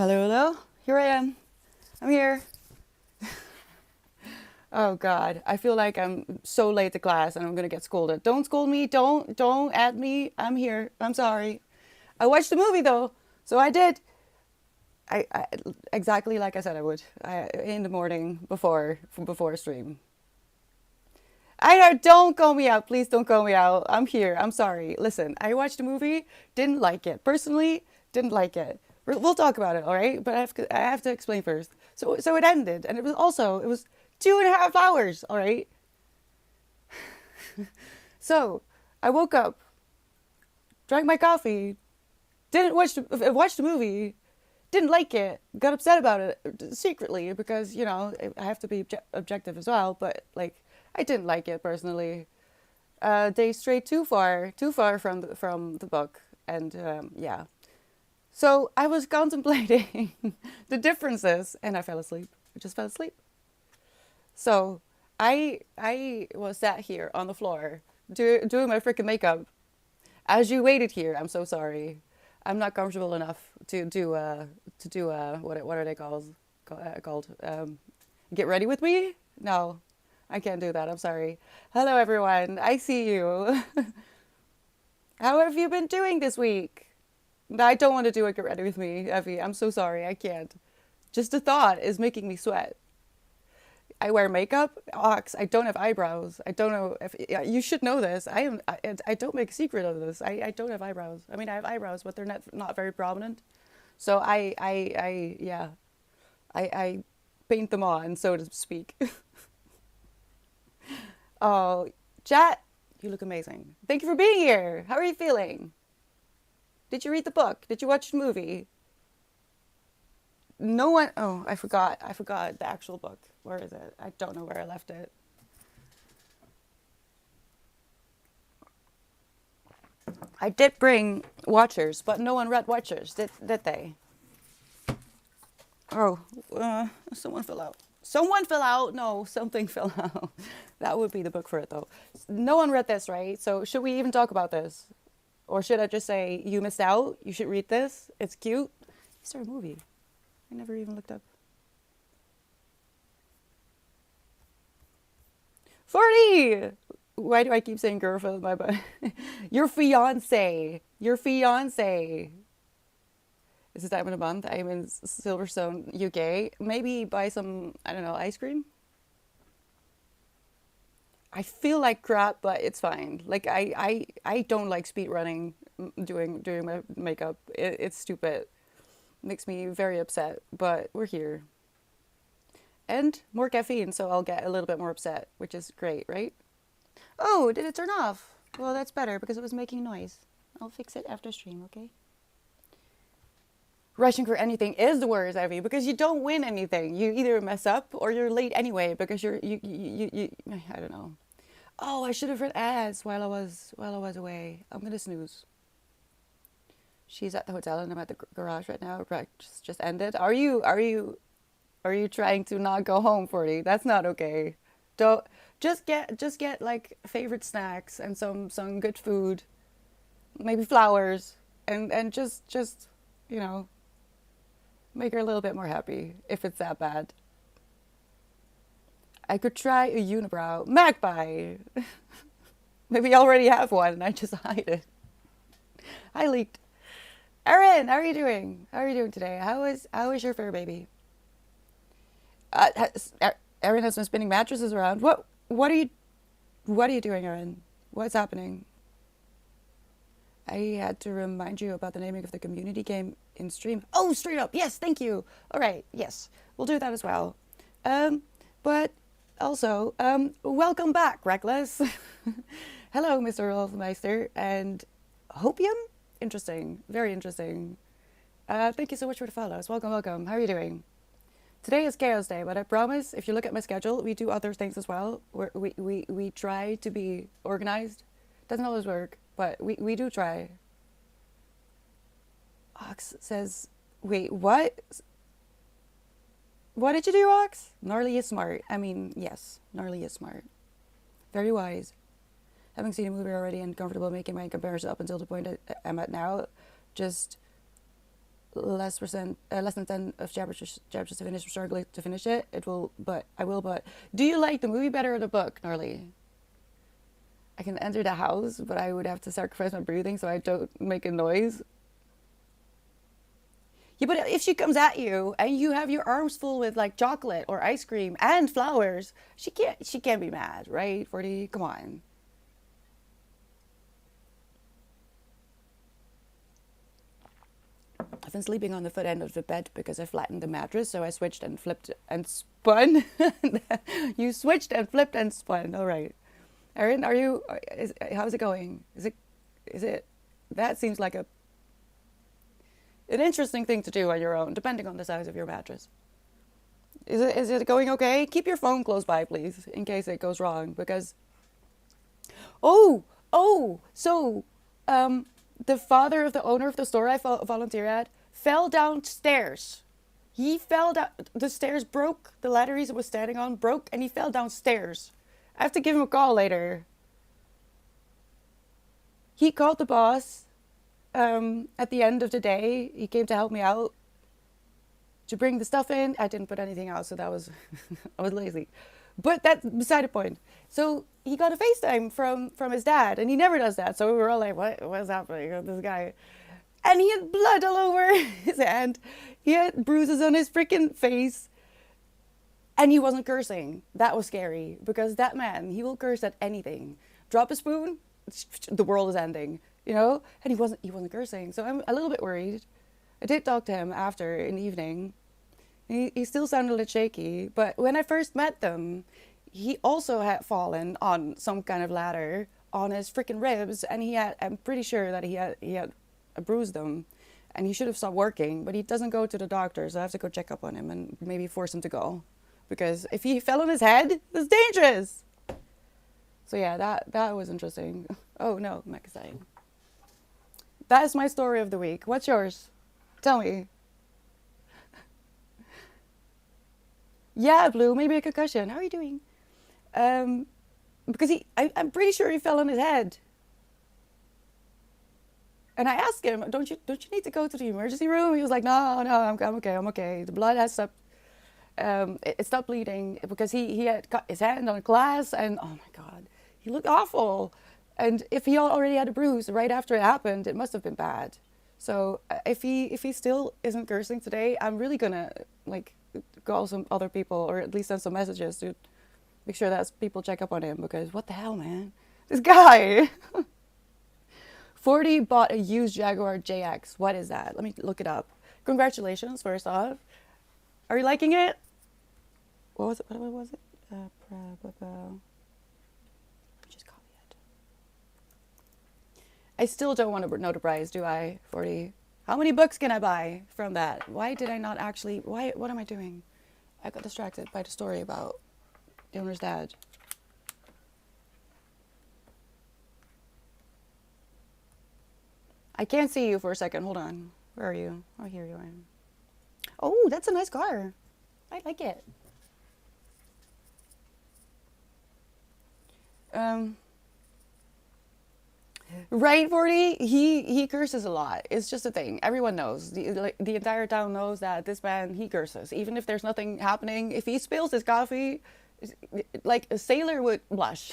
Hello, hello. Here I am. I'm here. Oh God, I feel like I'm so late to class and I'm gonna get scolded. Don't scold me. Don't add me. I'm here. I'm sorry. I watched the movie though, so I did. I exactly like I said I would. In the morning before stream. I know. Don't call me out, please. Don't call me out. I'm here. I'm sorry. Listen, I watched the movie. Didn't like it personally. Didn't like it. We'll talk about it, all right? But I have to explain first. So it ended, and it was 2.5 hours, all right. So I woke up, drank my coffee, didn't watch the movie, didn't like it, got upset about it secretly because I have to be objective as well. But like, I didn't like it personally. They strayed too far from the book, and yeah. So I was contemplating the differences, and I fell asleep. I just fell asleep. So I was sat here on the floor doing my freaking makeup as you waited here. I'm so sorry. I'm not comfortable enough to do what are they called? Get ready with me? No, I can't do that. I'm sorry. Hello everyone. I see you. How have you been doing this week? I don't want to do a get ready with me, Evie. I'm so sorry. I can't. Just the thought is making me sweat. I wear makeup. Ox, I don't have eyebrows. I don't know if yeah, you should know this. I don't make a secret of this. I don't have eyebrows. I mean, I have eyebrows, but they're not very prominent. So yeah, I paint them on, so to speak. Oh, chat, you look amazing. Thank you for being here. How are you feeling? Did you read the book? Did you watch the movie? No one. Oh, I forgot. I forgot the actual book. Where is it? I don't know where I left it. I did bring Watchers, but no one read Watchers, did they? Oh, someone fell out. Someone fell out. No, something fell out. That would be the book for it, though. No one read this, right? So should we even talk about this, or should I just say you missed out? You should read this. It's cute. Is there a movie? I never even looked up. 40! Why do I keep saying girlfriend? My butt. Your fiance. Your fiance. It's the time of the month. I'm in Silverstone, UK. Maybe buy some, I don't know, ice cream? I feel like crap, but it's fine. Like I don't like speed running, doing my makeup. It's stupid. Makes me very upset. But we're here. And more caffeine, so I'll get a little bit more upset, which is great, right? Oh, did it turn off? Well, that's better because it was making noise. I'll fix it after stream, okay? Rushing for anything is the worst, Evie, because you don't win anything. You either mess up or you're late anyway because you I don't know. Oh, I should have read ads while I was away. I'm gonna snooze. She's at the hotel and I'm at the garage right now. Right, just ended. Are you trying to not go home, 40? That's not okay. Don't just get like favorite snacks and some good food, maybe flowers, and just you know make her a little bit more happy if it's that bad. I could try a unibrow magpie. Maybe I already have one and I just hide it. I leaked. Erin, how are you doing? How are you doing today? How is your fur baby? Erin has been spinning mattresses around. What are you doing, Erin? What's happening? I had to remind you about the naming of the community game in stream. Oh, straight up. Yes, thank you. All right. Yes, we'll do that as well. But also, welcome back, Reckless. Hello, Mr. Wolfmeister and Hopium. Interesting. Very interesting. Thank you so much for the follows. Welcome, welcome. How are you doing? Today is Chaos Day, but I promise if you look at my schedule, we do other things as well. We try to be organized. Doesn't always work, but we do try. Ox says, wait, what? What did you do, Ox? Gnarly is smart. I mean, yes, Gnarly is smart. Very wise. Having seen a movie already and comfortable making my comparison up until the point I'm at now, just less than 10 of chapters to finish, struggling to finish it. I will, but do you like the movie better or the book, Gnarly? I can enter the house, but I would have to sacrifice my breathing so I don't make a noise. Yeah, but if she comes at you and you have your arms full with like chocolate or ice cream and flowers, she can't be mad, right? 40, come on. I've been sleeping on the foot end of the bed because I flattened the mattress, so I switched and flipped and spun. You switched and flipped and spun. All right. Erin, how's it going? Is it, that seems like an interesting thing to do on your own, depending on the size of your mattress. Is it going okay? Keep your phone close by, please, in case it goes wrong, because, so, the father of the owner of the store I volunteer at fell downstairs. He fell down. The stairs broke. The ladder he was standing on broke, and he fell downstairs. I have to give him a call later. He called the boss. At the end of the day, he came to help me out to bring the stuff in. I didn't put anything out, so that was I was lazy. But that's beside the point. So he got a FaceTime from his dad, and he never does that. So we were all like, what's happening with this guy? And he had blood all over his hand. He had bruises on his freaking face. And he wasn't cursing. That was scary, because that man, he will curse at anything. Drop a spoon, the world is ending, you know? And he wasn't cursing. So I'm a little bit worried. I did talk to him after in the evening. He still sounded a little shaky, but when I first met them, he also had fallen on some kind of ladder on his freaking ribs, and I'm pretty sure that he had bruised them, and he should have stopped working, but he doesn't go to the doctor, so I have to go check up on him and maybe force him to go, because if he fell on his head, that's dangerous. So yeah, that was interesting. Oh no, Mekasai. That is my story of the week. What's yours? Tell me. Yeah, Blue, maybe a concussion. How are you doing? Because I'm pretty sure he fell on his head. And I asked him, don't you need to go to the emergency room? He was like, no, I'm okay. The blood has stopped. It stopped bleeding because he had cut his hand on a glass, and oh my God, he looked awful. And if he already had a bruise right after it happened, it must have been bad. So if he still isn't cursing today, I'm really gonna like call some other people, or at least send some messages to make sure that people check up on him, because what the hell, man? This guy! 40 bought a used Jaguar JX. What is that? Let me look it up. Congratulations, first off. Are you liking it? What was it? What was it? Just copy it. I still don't want to know the price, do I? 40. How many books can I buy from that? Why did I not actually... What am I doing? I got distracted by the story about the owner's dad. I can't see you for a second. Hold on. Where are you? Oh, here you are. Oh, that's a nice car. I like it. Right, 40? He curses a lot. It's just a thing. Everyone knows. The entire town knows that this man, he curses. Even if there's nothing happening. If he spills his coffee, like a sailor would blush.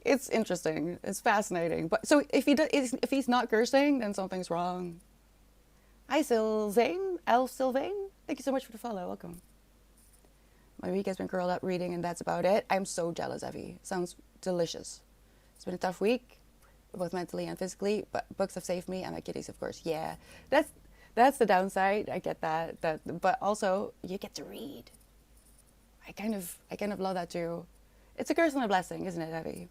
It's interesting. It's fascinating. But so if he's not cursing, then something's wrong. Hi, Sylvain. Elf Sylvain. Thank you so much for the follow. Welcome. My week has been curled up reading, and that's about it. I'm so jealous, Evie. Sounds delicious. It's been a tough week, both mentally and physically, but books have saved me, and my kitties, of course. Yeah, that's the downside. I get that, but also you get to read. I kind of love that too. It's a curse and a blessing, isn't it, Evie?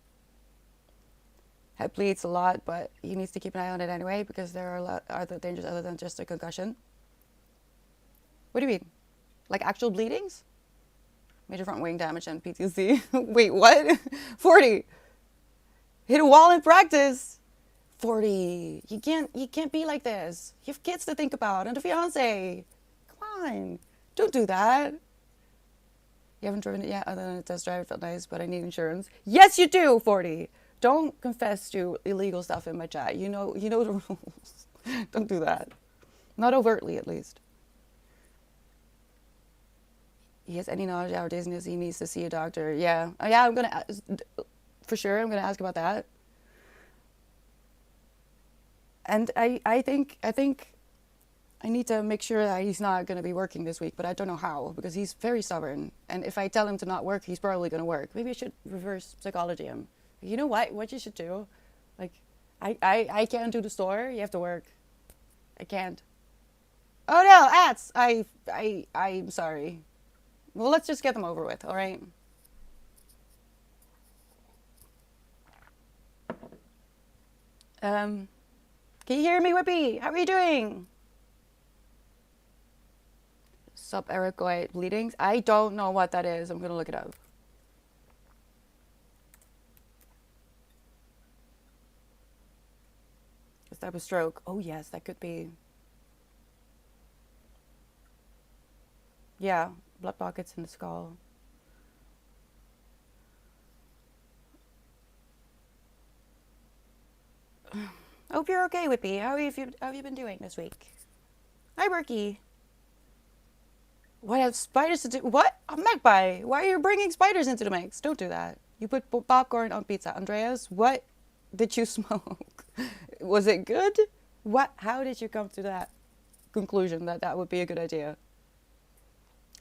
Head bleeds a lot, but he needs to keep an eye on it anyway, because there are a lot other dangers other than just a concussion. What do you mean? Like actual bleedings? Major front wing damage and PTSD. Wait, what? 40. Hit a wall in practice. 40. You can't be like this. You have kids to think about and a fiance. Come on. Don't do that. You haven't driven it yet, other than a test drive. It felt nice, but I need insurance. Yes, you do, 40. Don't confess to illegal stuff in my chat. You know the rules. Don't do that. Not overtly, at least. He has any nausea or dizziness, he needs to see a doctor. Yeah. Yeah, for sure, I'm gonna ask about that. And I think I need to make sure that he's not going to be working this week, but I don't know how because he's very stubborn. And if I tell him to not work, he's probably going to work. Maybe I should reverse psychology him. You know what? What you should do? Like, I can't do the store. You have to work. I can't. Oh no, ats! I'm sorry. Well, let's just get them over with, all right? Um, can you hear me, Whippy? How are you doing? Suberygoid bleedings? I don't know what that is. I'm gonna look it up. Is that a stroke? Oh yes, that could be. Yeah, blood pockets in the skull. Hope you're okay, Whippy. How have you been doing this week? Hi, Berkey. What have spiders to do? What? A magpie. Why are you bringing spiders into the mix? Don't do that. You put popcorn on pizza. Andreas, what did you smoke? Was it good? What? How did you come to that conclusion that that would be a good idea?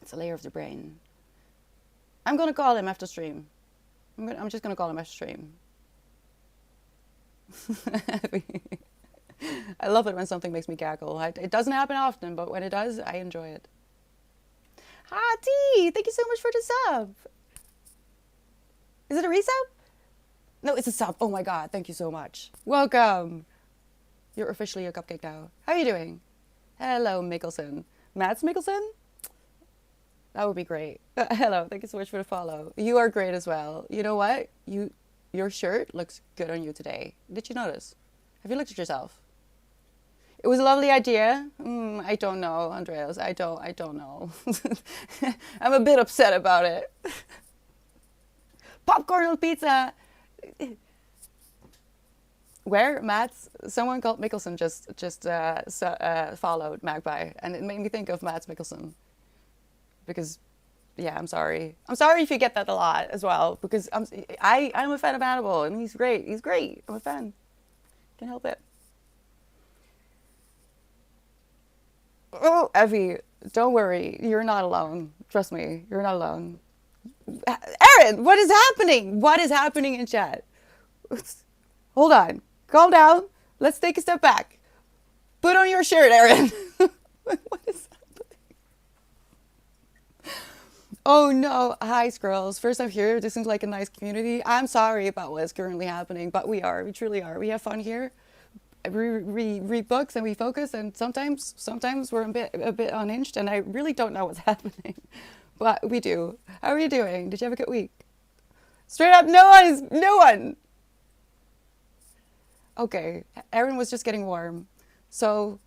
It's a layer of the brain. I'm gonna call him after stream. I'm just gonna call him after stream. I love it when something makes me cackle. It doesn't happen often, but when it does, I enjoy it. Hi, T! Thank you so much for the sub. Is it a resub? No, it's a sub. Oh my god, thank you so much. Welcome. You're officially a cupcake now. How are you doing? Hello, Mickelson. Mads Mickelson? That would be great. Hello, thank you so much for the follow. You are great as well. You know what? Your shirt looks good on you today. Did you notice? Have you looked at yourself? It was a lovely idea. I don't know, Andreas. I don't know. I'm a bit upset about it. Popcorn on pizza. Where Mads? Someone called Mickelson just followed Magpie, and it made me think of Mads Mikkelsen. Because, yeah, I'm sorry. I'm sorry if you get that a lot as well. Because I'm a fan of Hannibal, and he's great. He's great. I'm a fan. Can't help it. Oh, Evie, don't worry. You're not alone. Trust me, you're not alone. Aaron, what is happening? What is happening in chat? Hold on. Calm down. Let's take a step back. Put on your shirt, Aaron. What is happening? Oh no. Hi, Squirrels. First time here. This seems like a nice community. I'm sorry about what is currently happening, but we are. We truly are. We have fun here. We read books and we focus, and sometimes we're a bit unhinged, and I really don't know what's happening, but we do. How are you doing? Did you have a good week? Straight up, no one. Okay, Aaron was just getting warm, so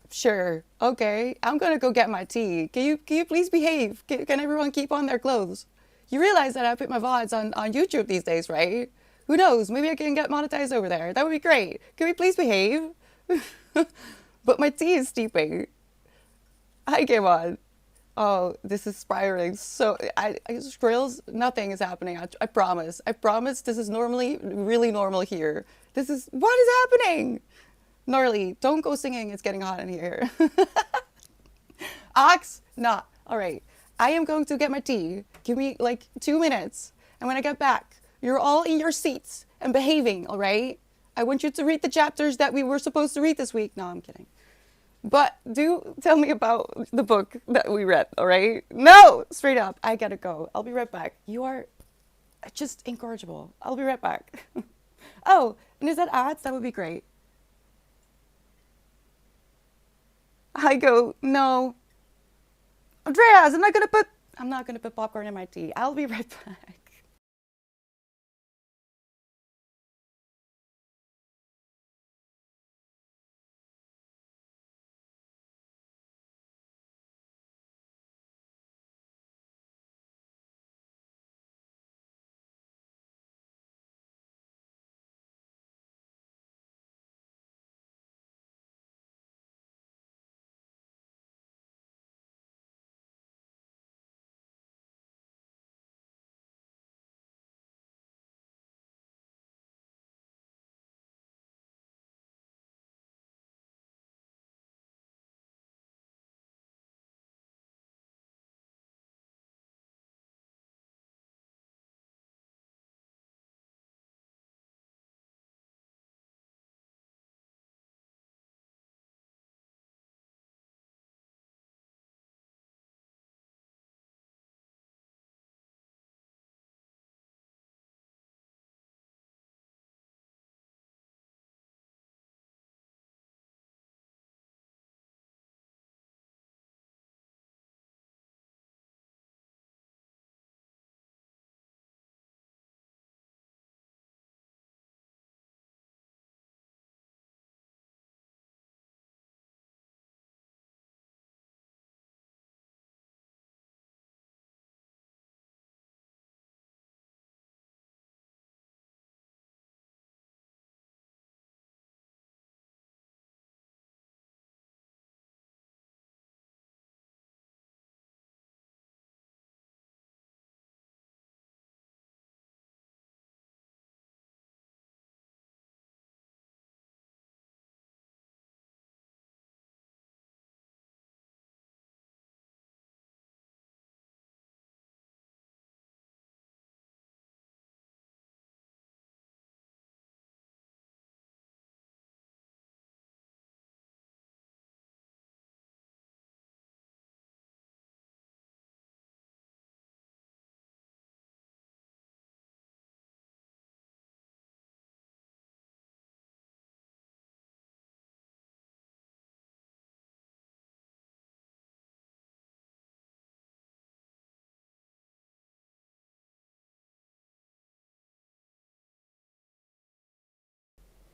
sure. Okay, I'm gonna go get my tea. Can you please behave? Can everyone keep on their clothes? You realize that I put my VODs on YouTube these days, right? Who knows? Maybe I can get monetized over there. That would be great. Can we please behave? But my tea is steeping. I came on. Oh, this is spiraling. So, Skrills, nothing is happening. I promise. I promise this is normally really normal here. What is happening? Gnarly, don't go singing. It's getting hot in here. Ox, nah. All right. I am going to get my tea. Give me like 2 minutes. And when I get back, you're all in your seats and behaving, all right? I want you to read the chapters that we were supposed to read this week. No, I'm kidding. But do tell me about the book that we read, all right? No, straight up. I gotta go. I'll be right back. You are just incorrigible. I'll be right back. Oh, and is that ads? That would be great. I go, no. Andreas, I'm not gonna put popcorn in my tea. I'll be right back.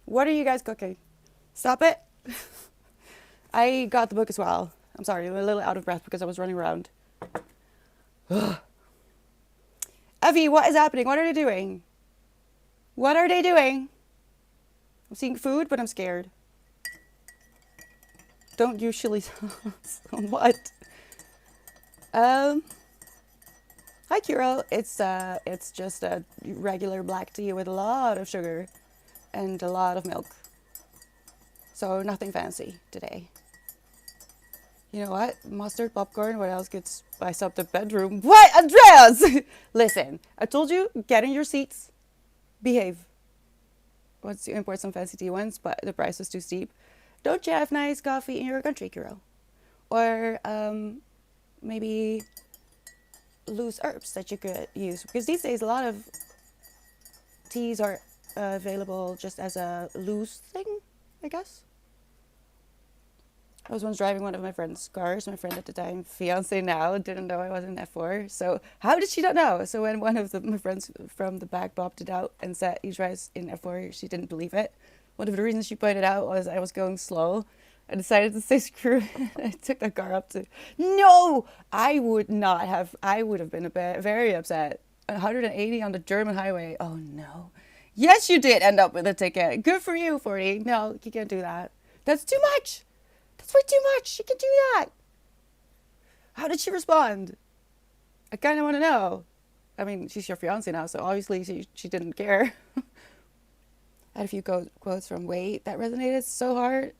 What are you guys cooking? Stop it. I got the book as well. I'm sorry, I'm a little out of breath because I was running around. Evie, what is happening? What are they doing? What are they doing? I'm seeing food, but I'm scared. Don't use chili sauce on what? Hi, Kiro. It's just a regular black tea with a lot of sugar and a lot of milk. So nothing fancy today. You know what? Mustard, popcorn, what else gets spiced up the bedroom? What? Andreas! Listen, I told you, get in your seats. Behave. Wants to import some fancy tea once, but the price was too steep. Don't you have nice coffee in your country, Kiro? Or maybe loose herbs that you could use. Because these days a lot of teas are available just as a loose thing, I guess. I was once driving one of my friend's cars. My friend at the time, fiance now, didn't know I was in F4. So how did she not know? So when one of my friends from the back bopped it out and said he drives in F4, she didn't believe it. One of the reasons she pointed out was I was going slow. I decided to say screw it. I took the car up to... No! I would not have... I would have been a bit very upset. 180 on the German highway. Oh, no. Yes, you did end up with a ticket. Good for you, 40. No, you can't do that. That's too much. That's way too much. She can do that. How did she respond? I kind of want to know. I mean, she's your fiance now, so obviously she didn't care. I had a few quotes from Wait that resonated so hard.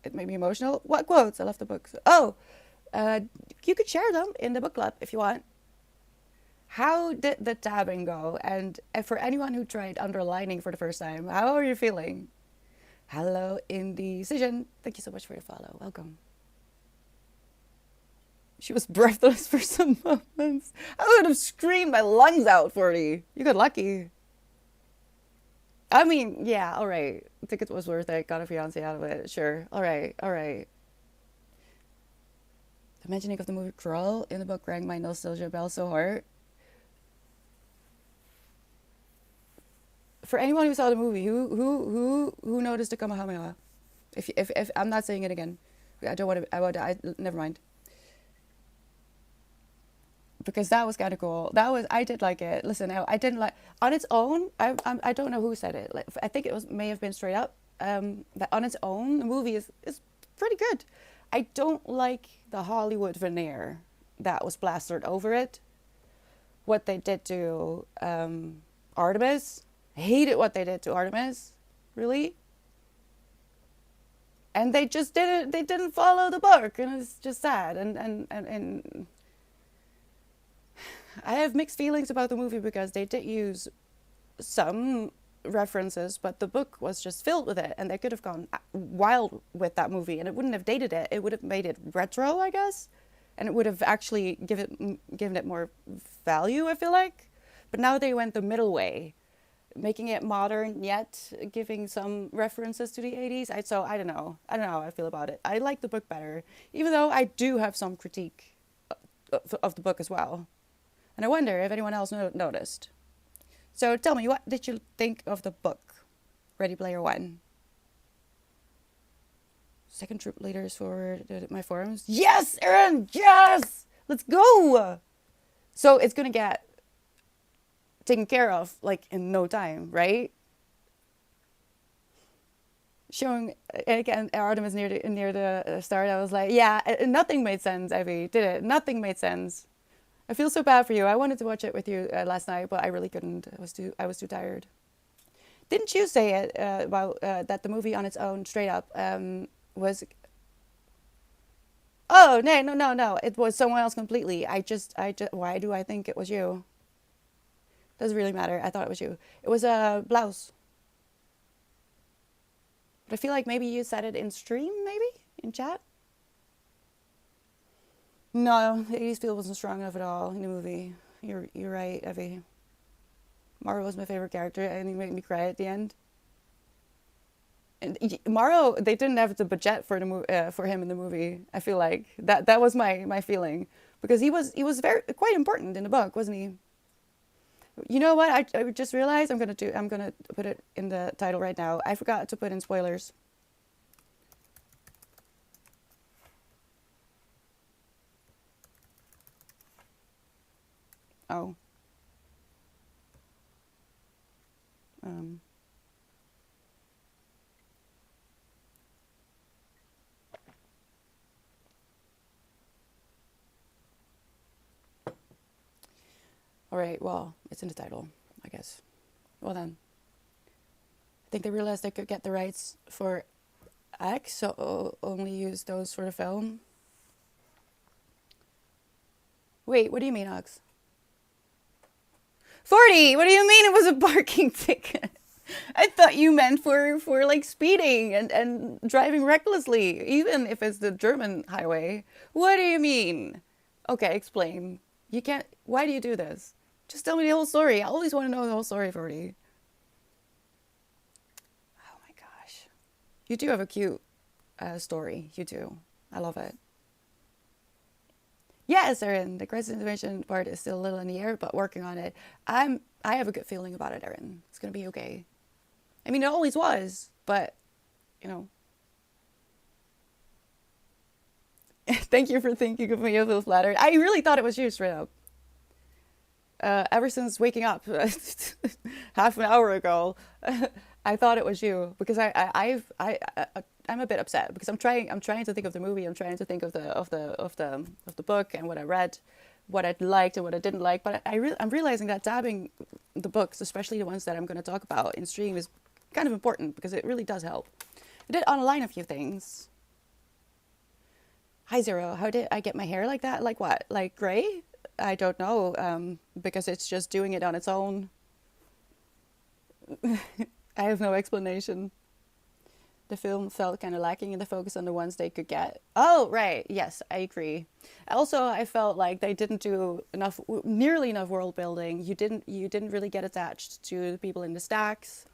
It made me emotional. What quotes? I love the books. Oh, you could share them in the book club if you want. How did the tabbing go? And for anyone who tried underlining for the first time, how are you feeling? Hello, Indecision. Thank you so much for your follow. Welcome. She was breathless for some moments. I would have screamed my lungs out, 40. You got lucky. I mean, yeah, all right. The ticket was worth it. Got a fiance out of it. Sure. All right. All right. The mentioning of the movie Crawl in the book rang my nostalgia bell so hard. For anyone who saw the movie, who noticed the Kamehameha? If I'm not saying it again, I don't want to. Never mind. Because that was kind of cool. I did like it. Listen, I didn't like on its own. I don't know who said it. Like, I think it may have been straight up. That on its own, the movie is pretty good. I don't like the Hollywood veneer that was plastered over it. What they did to Artemis. I hated what they did to Artemis, really. And they just didn't. They didn't follow the book, and it's just sad. And I have mixed feelings about the movie because they did use some references, but the book was just filled with it, and they could have gone wild with that movie, and it wouldn't have dated it. It would have made it retro, I guess, and it would have actually given it more value, I feel like. But now they went the middle way, making it modern yet giving some references to the 80s. So I don't know how I feel about it. I like the book better, even though I do have some critique of the book as well. And I wonder if anyone else noticed. So tell me, what did you think of the book, Ready Player One? Second troop leaders for my forums. Yes, Aaron, yes! Let's go! So it's going to get taken care of, like, in no time, right? Showing, again, Artemis near the start, I was like, yeah, nothing made sense, Evie, did it? Nothing made sense. I feel so bad for you. I wanted to watch it with you last night, but I really couldn't. I was too tired. Didn't you say it about that the movie on its own, straight up, was? Oh no! It was someone else completely. I just. Why do I think it was you? Doesn't really matter. I thought it was you. It was a blouse. But I feel like maybe you said it in stream, maybe in chat. No, the 80s feel wasn't strong enough at all in the movie. You're right, Evie. Maro was my favorite character, and he made me cry at the end. And Maro, they didn't have the budget for for him in the movie. I feel like that was my feeling, because he was quite important in the book, wasn't he? You know what? I just realized I'm gonna put it in the title right now. I forgot to put in spoilers. Oh. Um. All right. Well, it's in the title, I guess. Well then, I think they realized they could get the rights for X, so only use those for the film. Wait, what do you mean, Ox? 40! What do you mean it was a parking ticket? I thought you meant for like speeding and driving recklessly, even if it's the German highway. What do you mean? Okay, explain. You can't. Why do you do this? Just tell me the whole story. I always want to know the whole story, 40. Oh my gosh. You do have a cute story. You do. I love it. Yes, Erin. The crisis intervention part is still a little in the air, but working on it. I have a good feeling about it, Erin. It's gonna be okay. I mean, it always was, but you know. Thank you for thinking of me as a flattered. I really thought it was you, straight up. Ever since waking up half an hour ago, I thought it was you because I'm a bit upset because I'm trying to think of the movie. I'm trying to think of the book and what I read, what I liked and what I didn't like. But I'm realizing that dabbing the books, especially the ones that I'm going to talk about in stream, is kind of important because it really does help. I did online a few things. Hi Zero, how did I get my hair like that? Like what? Like gray? I don't know, because it's just doing it on its own. I have no explanation. The film felt kind of lacking in the focus on the ones they could get. Oh, right. Yes, I agree. Also, I felt like they didn't do nearly enough world building. You didn't really get attached to the people in the stacks.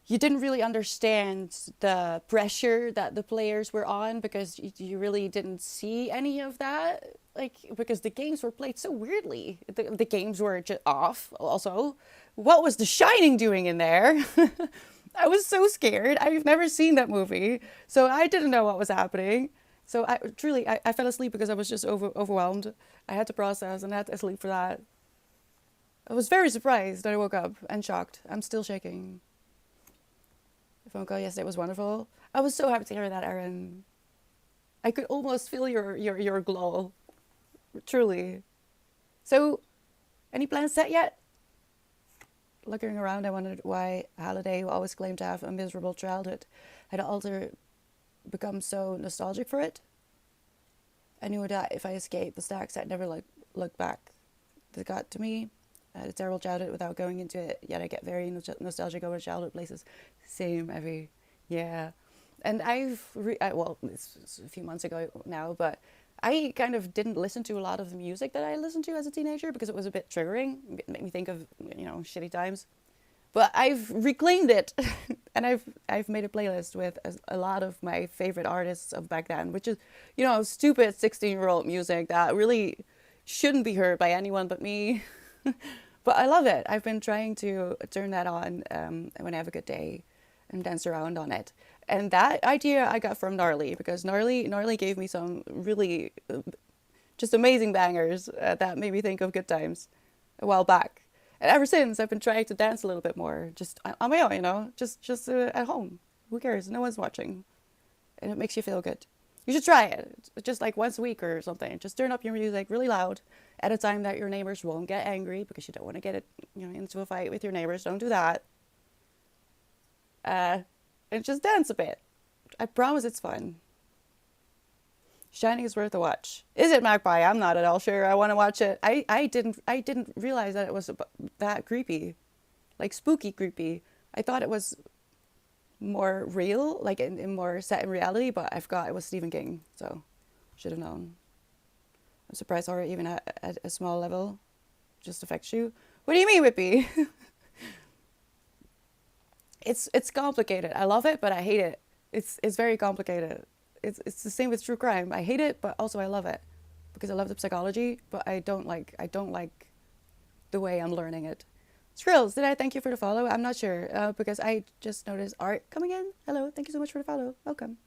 You didn't really understand the pressure that the players were on because you really didn't see any of that. Like, because the games were played so weirdly. The games were just off, also. What was The Shining doing in there? I was so scared. I've never seen that movie, so I didn't know what was happening. So I fell asleep because I was just overwhelmed. I had to process and I had to sleep for that. I was very surprised that I woke up and shocked. I'm still shaking. The phone call yesterday was wonderful. I was so happy to hear that, Erin. I could almost feel your glow. Truly. So, any plans set yet? Looking around, I wondered why Halliday, who always claimed to have a miserable childhood, had altered become so nostalgic for it. I knew that if I escaped the stacks, I'd never look back. This got to me. I had a terrible childhood without going into it, yet I get very nostalgic over childhood places. Same, Evie. Yeah. And well, it's a few months ago now, but I kind of didn't listen to a lot of the music that I listened to as a teenager because it was a bit triggering. It made me think of, shitty times. But I've reclaimed it, and I've made a playlist with a lot of my favorite artists of back then, which is, stupid 16-year-old music that really shouldn't be heard by anyone but me. But I love it. I've been trying to turn that on when I have a good day and dance around on it. And that idea I got from Gnarly because Gnarly gave me some really just amazing bangers that made me think of good times a while back. And ever since, I've been trying to dance a little bit more, just on my own, just at home. Who cares? No one's watching. And it makes you feel good. You should try it, just like once a week or something. Just turn up your music really loud at a time that your neighbors won't get angry because you don't want to get it, into a fight with your neighbors. Don't do that. And just dance a bit. I promise it's fun. Shining is worth a watch. Is it, Magpie? I'm not at all sure. I want to watch it. I didn't realize that it was that creepy, like spooky creepy. I thought it was more real, like in more set in reality. But I forgot it was Stephen King, so should have known. I'm surprised horror even at a small level just affects you. What do you mean, Whippy? It's complicated. I love it, but I hate it. It's very complicated. It's the same with true crime. I hate it, but also I love it because I love the psychology. But I don't like the way I'm learning it. Skrills, did I thank you for the follow? I'm not sure, because I just noticed Art coming in. Hello, thank you so much for the follow. Welcome.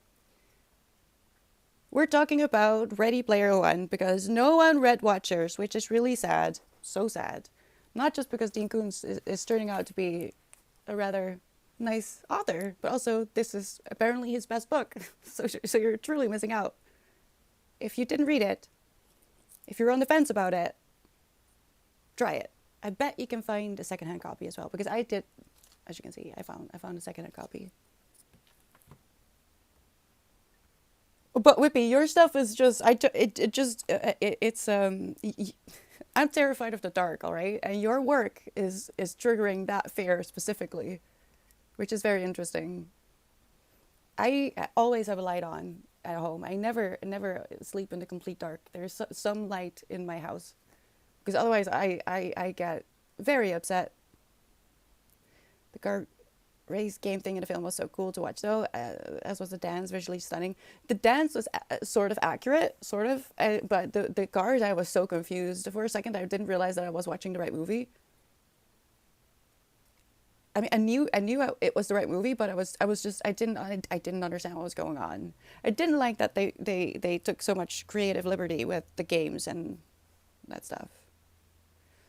We're talking about Ready Player One because no one read Watchers, which is really sad. So sad. Not just because Dean Koontz is turning out to be a rather nice author, but also this is apparently his best book. So you're truly missing out. If you didn't read it, if you're on the fence about it, try it. I bet you can find a secondhand copy as well, because I did, as you can see, I found a secondhand copy. But Whippy, your stuff is just, I'm terrified of the dark, all right? And your work is triggering that fear specifically, which is very interesting. I always have a light on at home. I never sleep in the complete dark. There's some light in my house, because otherwise I get very upset. The car race game thing in the film was so cool to watch, though, as was the dance, visually stunning. The dance was sort of accurate, but the cars, I was so confused. For a second, I didn't realize that I was watching the right movie. I mean, I knew it was the right movie, but I didn't understand what was going on. I didn't like that they took so much creative liberty with the games and that stuff.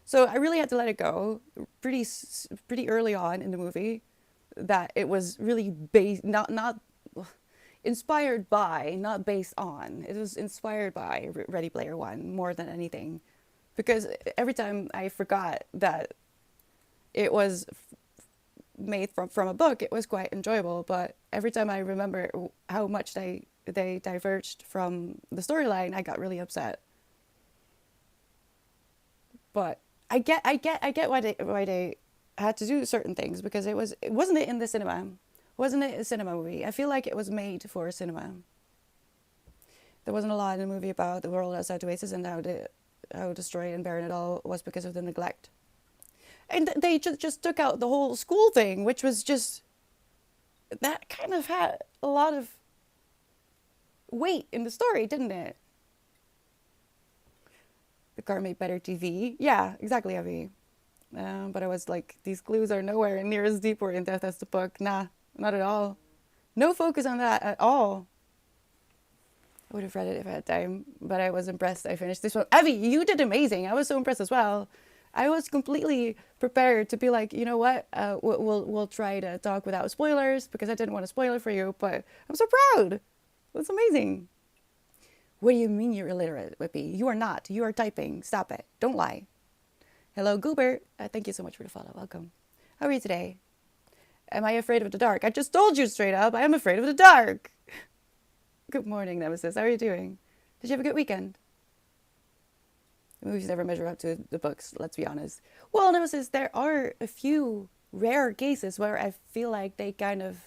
So I really had to let it go pretty early on in the movie, that it was really based, not inspired by, not based on. It was inspired by Ready Player One more than anything, because every time I forgot that it was made from a book, it was quite enjoyable. But every time I remember how much they diverged from the storyline, I got really upset. But I get why they had to do certain things, because wasn't it in the cinema? Wasn't it a cinema movie? I feel like it was made for cinema. There wasn't a lot in the movie about the world outside Oasis and how destroyed and barren it all was because of the neglect. And they just took out the whole school thing, which was just, that kind of had a lot of weight in the story, didn't it? The car made better TV. Yeah, exactly, Abby. But I was like, these clues are nowhere near as deep or in depth as the book. Nah, not at all. No focus on that at all. I would have read it if I had time, but I was impressed. I finished this one. Abby, you did amazing. I was so impressed as well. I was completely prepared to be like, you know what, we'll try to talk without spoilers, because I didn't want to spoil it for you, but I'm so proud. That's amazing. What do you mean you're illiterate, Whippy? You are not. You are typing. Stop it. Don't lie. Hello, Goobert. Thank you so much for the follow. Welcome. How are you today? Am I afraid of the dark? I just told you straight up, I am afraid of the dark. Good morning, Nemesis. How are you doing? Did you have a good weekend? The movies never measure up to the books, let's be honest. Well, Nemesis, there are a few rare cases where I feel like they kind of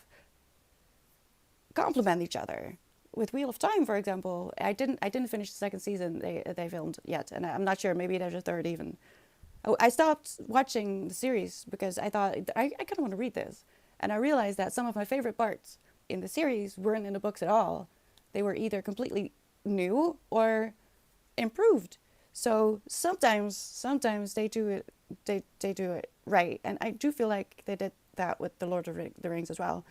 complement each other. With Wheel of Time, for example, I didn't finish the second season they filmed yet, and I'm not sure, maybe there's a third even. I stopped watching the series because I thought, I kind of want to read this. And I realized that some of my favorite parts in the series weren't in the books at all. They were either completely new or improved. So sometimes they do it right. And I do feel like they did that with The Lord of the Rings as well.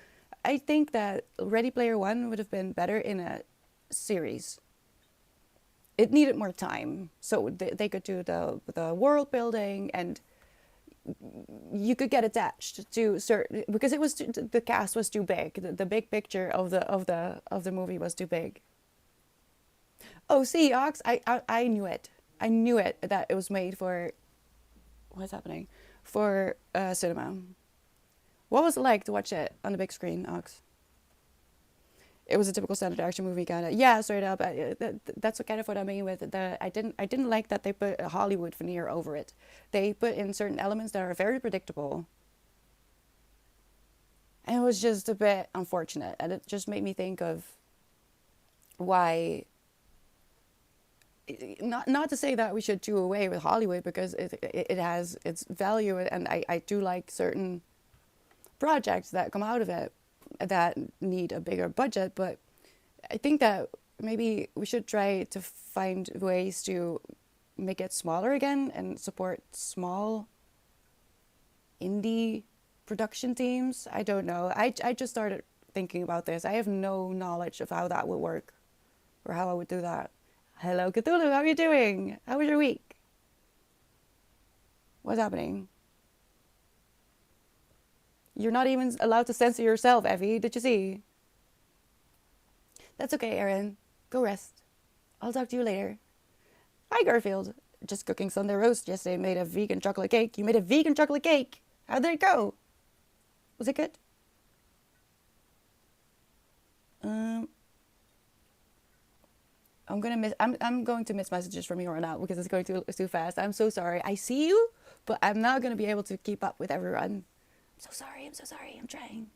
I think that Ready Player One would have been better in a series. It needed more time, so they could do the world building, and you could get attached to certain, because the cast was too big. The big picture of the movie was too big. Oh, see, Ox, I knew it. I knew it, that it was made for, what's happening, for cinema. What was it like to watch it on the big screen, Ox? It was a typical standard action movie, kind of. Yeah, straight up. That's kind of what I mean with it. I didn't like that they put a Hollywood veneer over it. They put in certain elements that are very predictable. And it was just a bit unfortunate. And it just made me think of why... Not to say that we should do away with Hollywood, because it has its value, and I do like certain projects that come out of it that need a bigger budget, but I think that maybe we should try to find ways to make it smaller again and support small indie production teams. I don't know. I just started thinking about this. I have no knowledge of how that would work or how I would do that. Hello, Cthulhu. How are you doing? How was your week? What's happening? You're not even allowed to censor yourself, Evie. Did you see? That's okay, Erin. Go rest. I'll talk to you later. Hi, Garfield. Just cooking Sunday roast yesterday. Made a vegan chocolate cake. You made a vegan chocolate cake. How did it go? Was it good? Um, I'm going to miss messages from you right now because it's going too fast. I'm so sorry. I see you, but I'm not going to be able to keep up with everyone. I'm so sorry. I'm so sorry. I'm trying.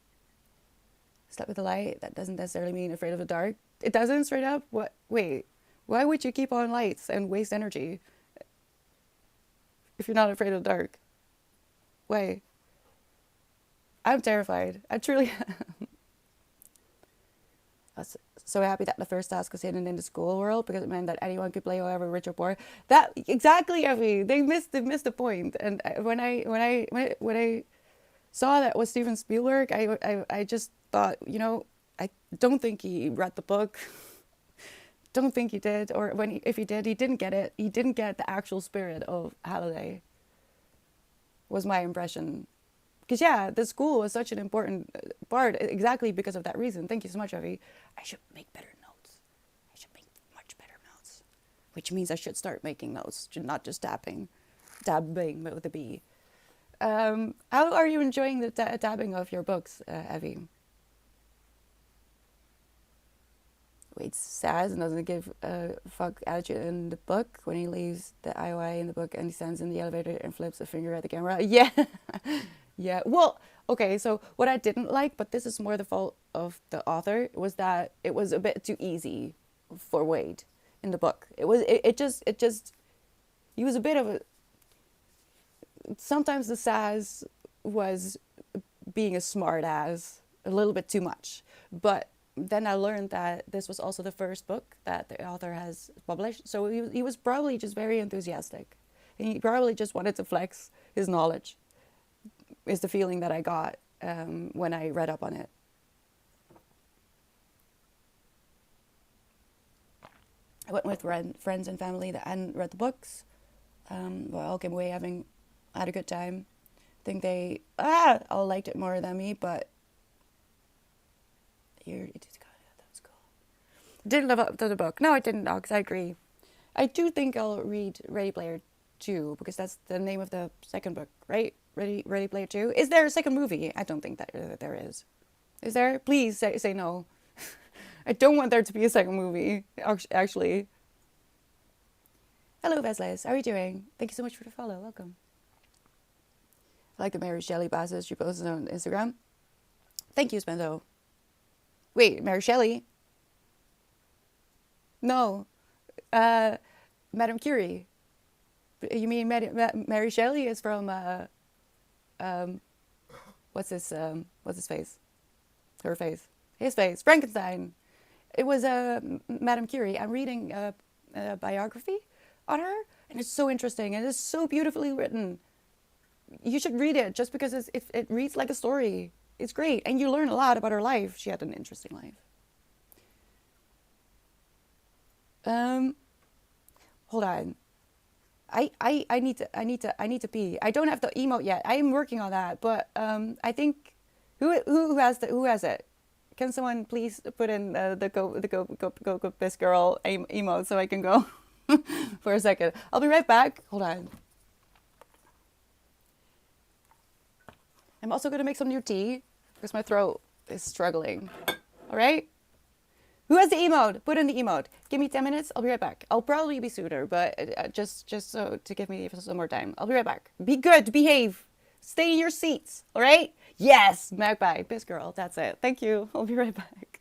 Slept with the light. That doesn't necessarily mean afraid of the dark. It doesn't straight up. What? Wait. Why would you keep on lights and waste energy if you're not afraid of the dark? Why? I'm terrified. I truly. I was so happy that the first task was hidden in the school world because it meant that anyone could play however rich or poor. That exactly, Effie. They missed the point. And when I saw that was Steven Spielberg, I just thought, I don't think he read the book. Don't think he did, or if he did, he didn't get it. He didn't get the actual spirit of Halliday. Was my impression. Because yeah, the school was such an important part exactly because of that reason. Thank you so much, Evie. I should make better notes. I should make much better notes. Which means I should start making notes, not just dabbing with a B. How are you enjoying the dabbing of your books, Evie? Wait, says and doesn't give a fuck attitude in the book when he leaves the IOI in the book and he stands in the elevator and flips a finger at the camera. Yeah. Yeah. Well, okay, so what I didn't like, but this is more the fault of the author, was that it was a bit too easy for Wade in the book. It just he was a bit of a sometimes the Saz was being a smart ass a little bit too much. But then I learned that this was also the first book that the author has published. So he was probably just very enthusiastic. He probably just wanted to flex his knowledge, is the feeling that I got when I read up on it. I went with friends and family that hadn't read the books. Well, all came away having had a good time. I think they all liked it more than me, but it is kind of, that was cool. Didn't live up to the book. No, I didn't, because I agree. I do think I'll read Ready Player 2 because that's the name of the second book, right? Ready Player 2. Is there a second movie? I don't think that there is. Is there? Please say no. I don't want there to be a second movie, actually. Hello, Vesles. How are you doing? Thank you so much for the follow. Welcome. I like the Mary Shelley passes you posted on Instagram. Thank you, Spendo. Wait, Mary Shelley? No. Madame Curie. You mean Mary Shelley is from what's his face? Her face. His face. Frankenstein. It was Madame Curie. I'm reading a biography on her, and it's so interesting and it's so beautifully written. You should read it just because it reads like a story. It's great, and you learn a lot about her life. She had an interesting life. Hold on. I need to pee. I don't have the emote yet. I am working on that, but I think who has it? Can someone please put in the go piss girl emote so I can go for a second? I'll be right back. Hold on. I'm also gonna make some new tea because my throat is struggling. All right. Who has the emote? Put in the emote. Give me 10 minutes. I'll be right back. I'll probably be sooner, but just so to give me some more time. I'll be right back. Be good. Behave. Stay in your seats. All right? Yes. Magpie. Piss girl. That's it. Thank you. I'll be right back.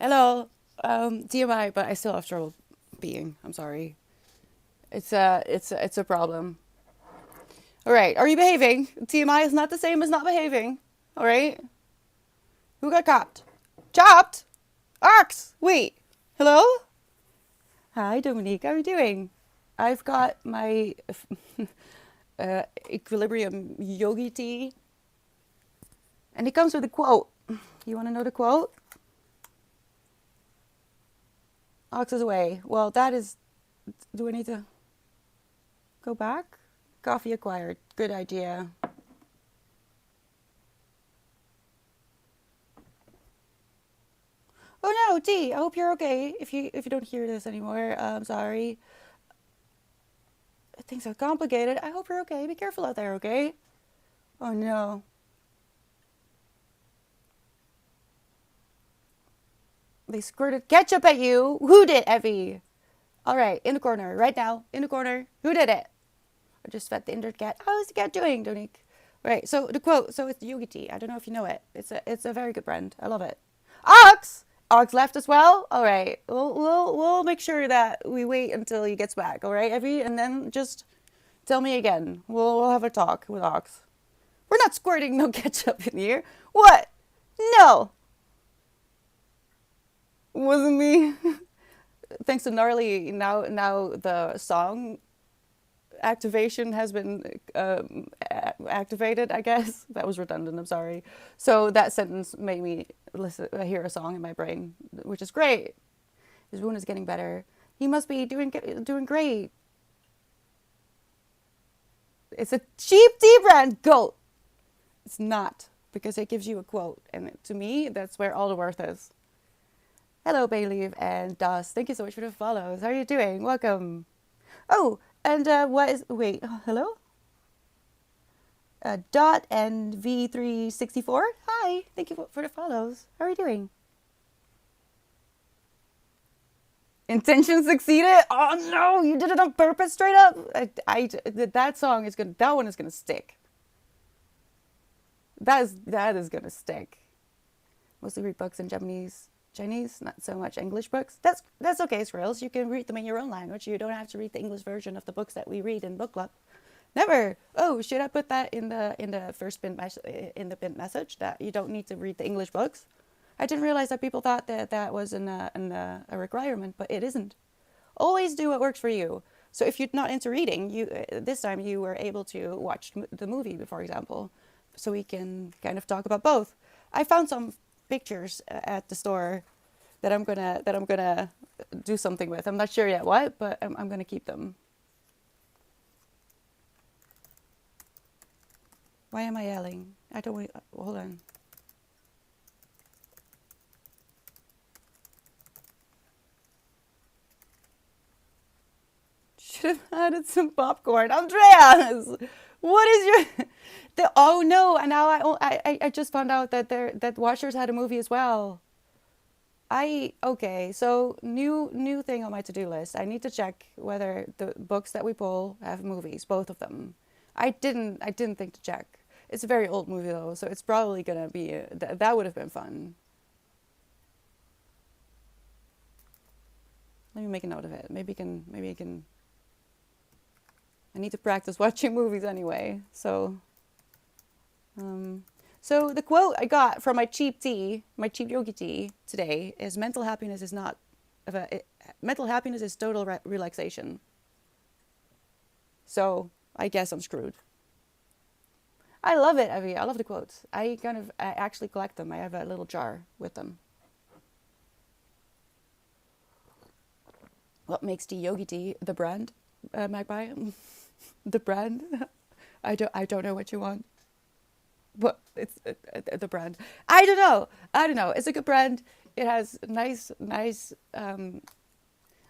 Hello. TMI, but I still have trouble being. I'm sorry. It's a problem. All right. Are you behaving? TMI is not the same as not behaving. All right. Who got chopped? Chopped? Ox. Wait. Hello. Hi, Dominique. How are you doing? I've got my equilibrium yogi tea, and it comes with a quote. You want to know the quote? Ox is away. Well, that is. Do I need to go back? Coffee acquired. Good idea. Oh no, T. I hope you're okay. If you don't hear this anymore, I'm sorry. Things are complicated. I hope you're okay. Be careful out there, okay? Oh no. They squirted ketchup at you. Who did, Evie? All right, in the corner, right now, in the corner. Who did it? I just fed the injured cat. How is the cat doing, Donique? Right, so the quote. So it's Yogi Tea. I don't know if you know it. It's a very good brand. I love it. Ox. Ox left as well. All right, we'll make sure that we wait until he gets back. All right, Evie, and then just tell me again. We'll have a talk with Ox. We're not squirting no ketchup in here. What? No, wasn't me. Thanks to Gnarly, now the song activation has been activated, I guess. That was redundant, I'm sorry. So that sentence made me hear a song in my brain, which is great. His wound is getting better. He must be doing great. It's a cheap tea brand, goat. It's not, because it gives you a quote, and to me, that's where all the worth is. Hello, Bayleaf and Das. Thank you so much for the follows. How are you doing? Welcome. Oh, and what is... Wait, hello? Dot and V364. Hi, thank you for the follows. How are you doing? Intention succeeded? Oh no, you did it on purpose, straight up. That song is gonna... That one is gonna stick. That is gonna stick. Mostly read books in Japanese. Chinese, not so much English books. That's okay, Skrils. You can read them in your own language. You don't have to read the English version of the books that we read in book club. Never. Oh, should I put that in the first pinned message that you don't need to read the English books? I didn't realize that people thought that was a requirement, but it isn't. Always do what works for you. So if you're not into reading, this time you were able to watch the movie, for example, so we can kind of talk about both. I found some pictures at the store that I'm gonna do something with. I'm not sure yet what, but I'm gonna keep them. Why am I yelling? I don't want. Hold on. Should have added some popcorn, Andreas. What is your? Oh no! And now I just found out that Watchers had a movie as well. Okay, so new thing on my to-do list. I need to check whether the books that we pull have movies, both of them. I didn't think to check. It's a very old movie though, so it's probably gonna be that would have been fun. Let me make a note of it. Maybe I can. I need to practice watching movies anyway. So the quote I got from my cheap yogi tea today is mental happiness is not mental happiness is total relaxation. So I guess I'm screwed. I love it, Evie. I love the quotes. I actually collect them. I have a little jar with them. What makes tea yogi tea the brand, Magpie? The brand? I don't know what you want. But it's the brand. I don't know. It's a good brand. It has nice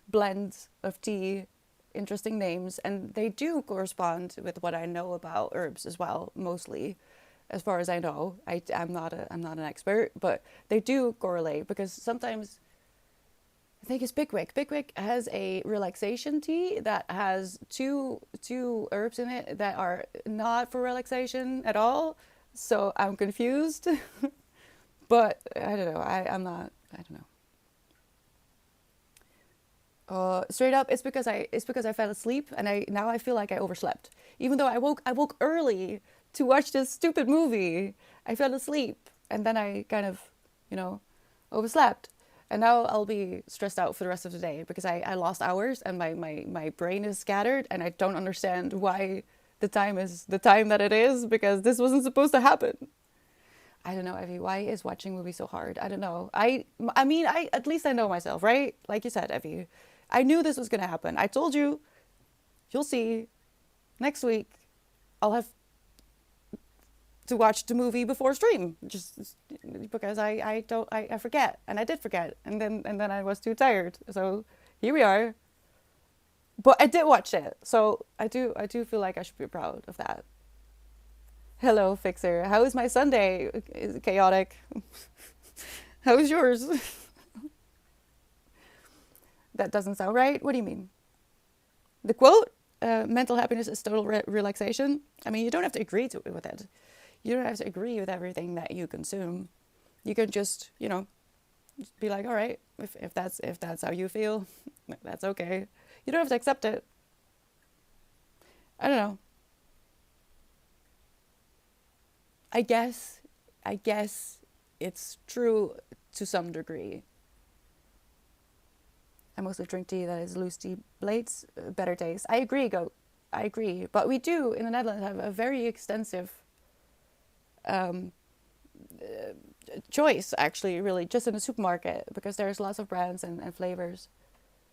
blends of tea, interesting names, and they do correspond with what I know about herbs as well. Mostly, as far as I know, I'm not an expert, but they do correlate because sometimes. I think it's Pickwick. Pickwick has a relaxation tea that has two herbs in it that are not for relaxation at all. So I'm confused. But I don't know. I'm not. I don't know. Straight up, it's because I fell asleep, and I feel like I overslept. Even though I woke early to watch this stupid movie, I fell asleep, and then I kind of, you know, overslept. And now I'll be stressed out for the rest of the day because I lost hours, and my brain is scattered, and I don't understand why the time is the time that it is, because this wasn't supposed to happen. I don't know, Evie. Why is watching movies so hard? I don't know. I mean, I at least I know myself, right? Like you said, Evie. I knew this was gonna happen. I told you, you'll see. Next week, I'll have to watch the movie before stream, just because I forget, and I did forget, and then I was too tired. So here we are. But I did watch it, so I do feel like I should be proud of that. Hello, Fixer. How is my Sunday? Is it chaotic? How is yours? That doesn't sound right. What do you mean? The quote, mental happiness is total relaxation. I mean, you don't have to agree with it. You don't have to agree with everything that you consume. You can just, just be like, all right, if that's how you feel, that's okay. You don't have to accept it. I don't know. I guess it's true to some degree. I mostly drink tea that is loose tea blades, better taste. I agree, Goat. I agree. But we do in the Netherlands have a very extensive um, choice, actually, really, just in the supermarket, because there's lots of brands and flavors.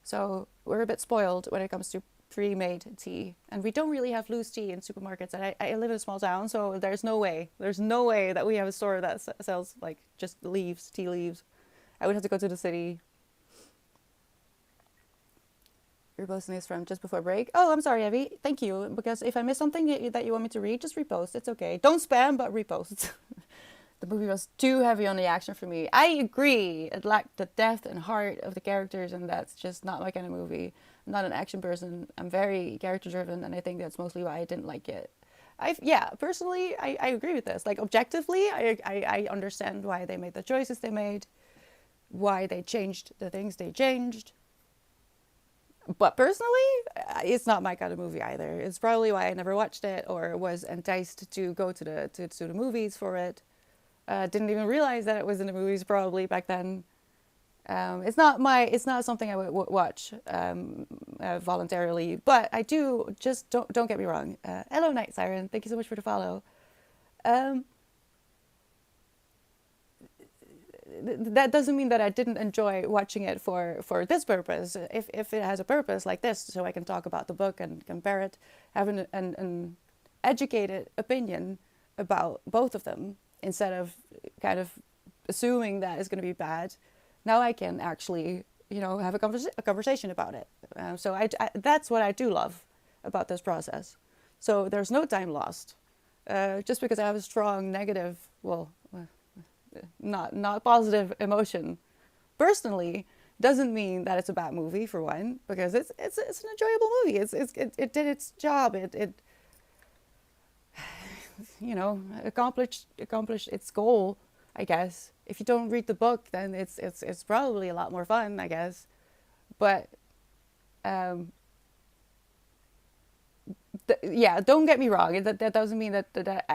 So we're a bit spoiled when it comes to pre-made tea. And we don't really have loose tea in supermarkets. And I live in a small town, so there's no way that we have a store that sells like just leaves, tea leaves. I would have to go to the city. You're posting this from just before break. Oh, I'm sorry, Evie. Thank you. Because if I miss something that you want me to read, just repost. It's okay. Don't spam, but repost. The movie was too heavy on the action for me. I agree. It lacked the depth and heart of the characters, and that's just not my kind of movie. I'm not an action person. I'm very character driven, and I think that's mostly why I didn't like it. Yeah, personally, I agree with this. Like, objectively, I understand why they made the choices they made, why they changed the things they changed. But personally, it's not my kind of movie either. It's probably why I never watched it or was enticed to go to the movies for it. Didn't even realize that it was in the movies probably back then. It's not something I would watch voluntarily, but I do. Just don't get me wrong. Hello, Night Siren. Thank you so much for the follow. Um, that doesn't mean that I didn't enjoy watching it for this purpose. If it has a purpose like this, so I can talk about the book and compare it, have an educated opinion about both of them instead of kind of assuming that it's going to be bad. Now I can actually, have a conversation about it. So that's what I do love about this process. So there's no time lost. Just because I have a strong negative, well, not positive emotion personally doesn't mean that it's a bad movie, for one, because it's an enjoyable movie. It did its job. It accomplished its goal, I guess. If you don't read the book, then it's probably a lot more fun, I guess. But um yeah, don't get me wrong. That doesn't mean that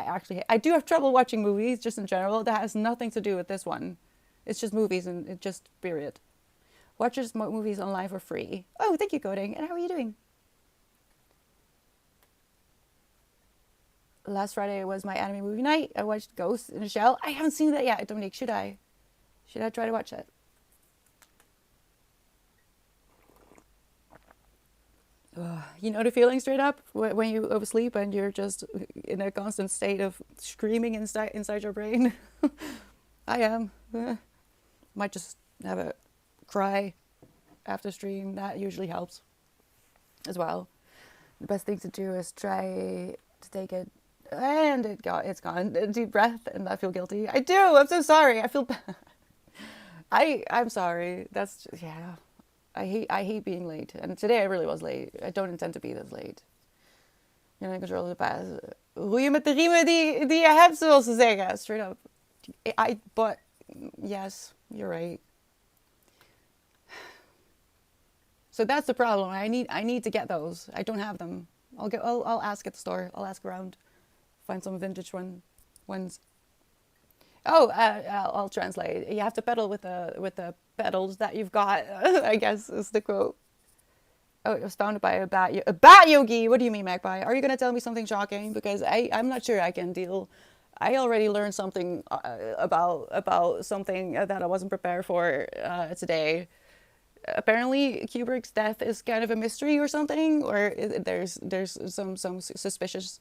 I do have trouble watching movies just in general. That has nothing to do with this one. It's just movies, and it just period. Watch just movies online for free. Oh, thank you, Coding. And how are you doing? Last Friday was my anime movie night. I watched Ghost in the Shell. I haven't seen that yet, Dominique. Should I? Should I try to watch it? You know the feeling, straight up, when you oversleep and you're just in a constant state of screaming inside your brain. I am. Might just have a cry after stream. That usually helps as well. The best thing to do is try to take it, and it's gone. A deep breath and not feel guilty. I do. I'm so sorry. I feel bad. I'm sorry. That's yeah. I hate being late, and today I really was late. I don't intend to be this late. You're in control of the past. Roeien met de riemen die je hebt, zoals ze zeggen. Straight up. But yes, you're right. So that's the problem. I need to get those. I don't have them. I'll ask at the store. I'll ask around. Find some vintage ones. Oh, I'll translate. You have to pedal with the pedals that you've got. I guess is the quote. Oh, it was founded by a bat yogi. What do you mean, Magpie? Are you gonna tell me something shocking? Because I'm not sure I can deal. I already learned something about something that I wasn't prepared for today. Apparently Kubrick's death is kind of a mystery or something, or there's some suspicious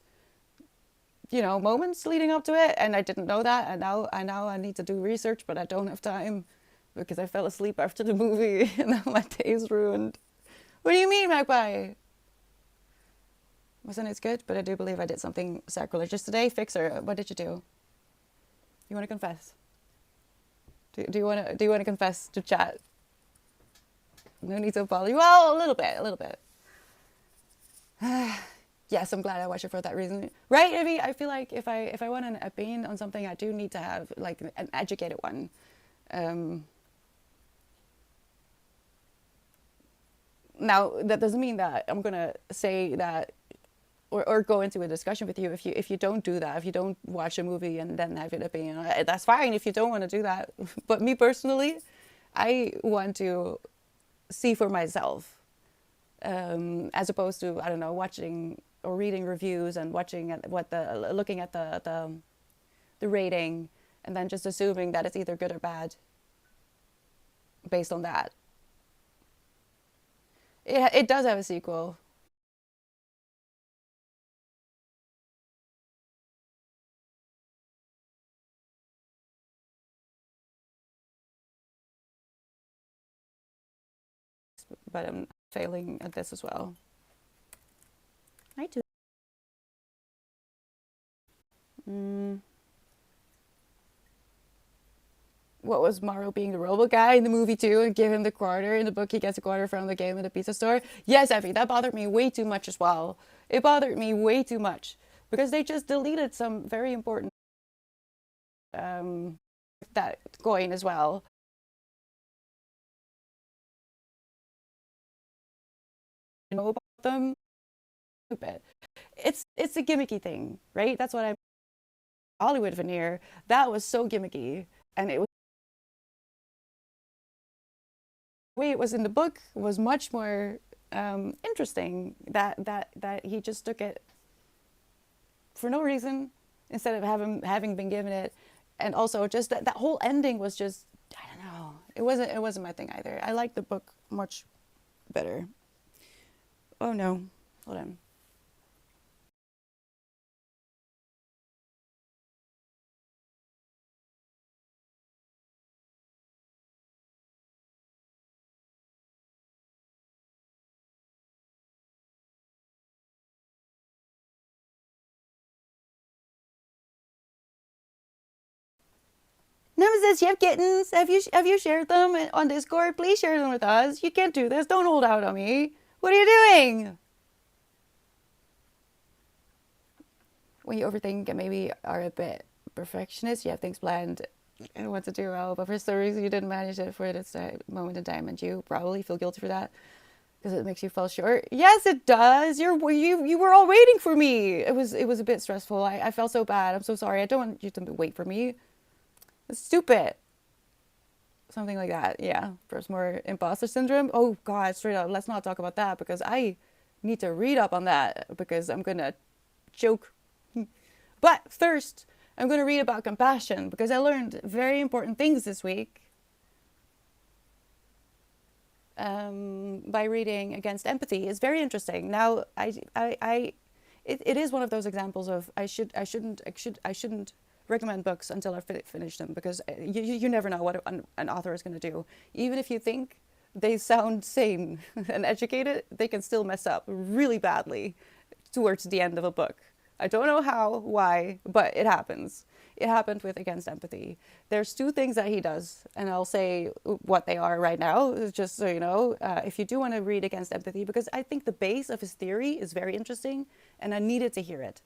moments leading up to it, and I didn't know that, and now I need to do research, but I don't have time because I fell asleep after the movie and now my day's ruined. What do you mean, Magpie? Wasn't it good? But I do believe I did something sacrilegious today. Fixer, what did you do? You want to confess? Do you want to confess to chat? No need to apologize. Well, a little bit, a little bit. Yes, I'm glad I watched it for that reason. Right? I mean, I feel like if I want an opinion on something, I do need to have like an educated one. Um, Now that doesn't mean that I'm gonna say that or go into a discussion with you if you don't do that, if you don't watch a movie and then have your opinion. That's fine if you don't want to do that. But me personally, I want to see for myself, as opposed to, I don't know, watching or reading reviews and watching at what the looking at the rating and then just assuming that it's either good or bad based on that. It does have a sequel, but I'm failing at this as well. I do. Mm, what was Morrow being the robot guy in the movie too and give him the quarter? In the book, he gets a quarter from the game in the pizza store. Yes, Effie, that bothered me way too much as well. It bothered me way too much because they just deleted some very important um that coin as well. You know about them? Stupid. It's a gimmicky thing, right? That's what I Hollywood veneer. That was so gimmicky, and it was the way it was in the book was much more interesting. That he just took it for no reason instead of having been given it, and also just that whole ending was just, I don't know. It wasn't my thing either. I liked the book much better. Oh no, hold on. Nemesis, you have kittens. Have you shared them on Discord? Please share them with us. You can't do this. Don't hold out on me. What are you doing? When you overthink and maybe are a bit perfectionist, you have things planned and want to do well, but for some reason you didn't manage it for this moment in time, and you probably feel guilty for that because it makes you fall short. Yes, it does. You were all waiting for me. It was a bit stressful. I felt so bad. I'm so sorry. I don't want you to wait for me. It's stupid. Something like that. Yeah. First, more imposter syndrome. Oh God, straight up. Let's not talk about that because I need to read up on that because I'm gonna choke. But first, I'm gonna read about compassion because I learned very important things this week by reading Against Empathy. It's very interesting. Now, it is one of those examples of I shouldn't recommend books until I've finished them because you never know what an author is going to do. Even if you think they sound sane and educated, they can still mess up really badly towards the end of a book. I don't know how, why, but it happens. It happened with Against Empathy. There's two things that he does, and I'll say what they are right now, just so you know, if you do want to read Against Empathy, because I think the base of his theory is very interesting, and I needed to hear it.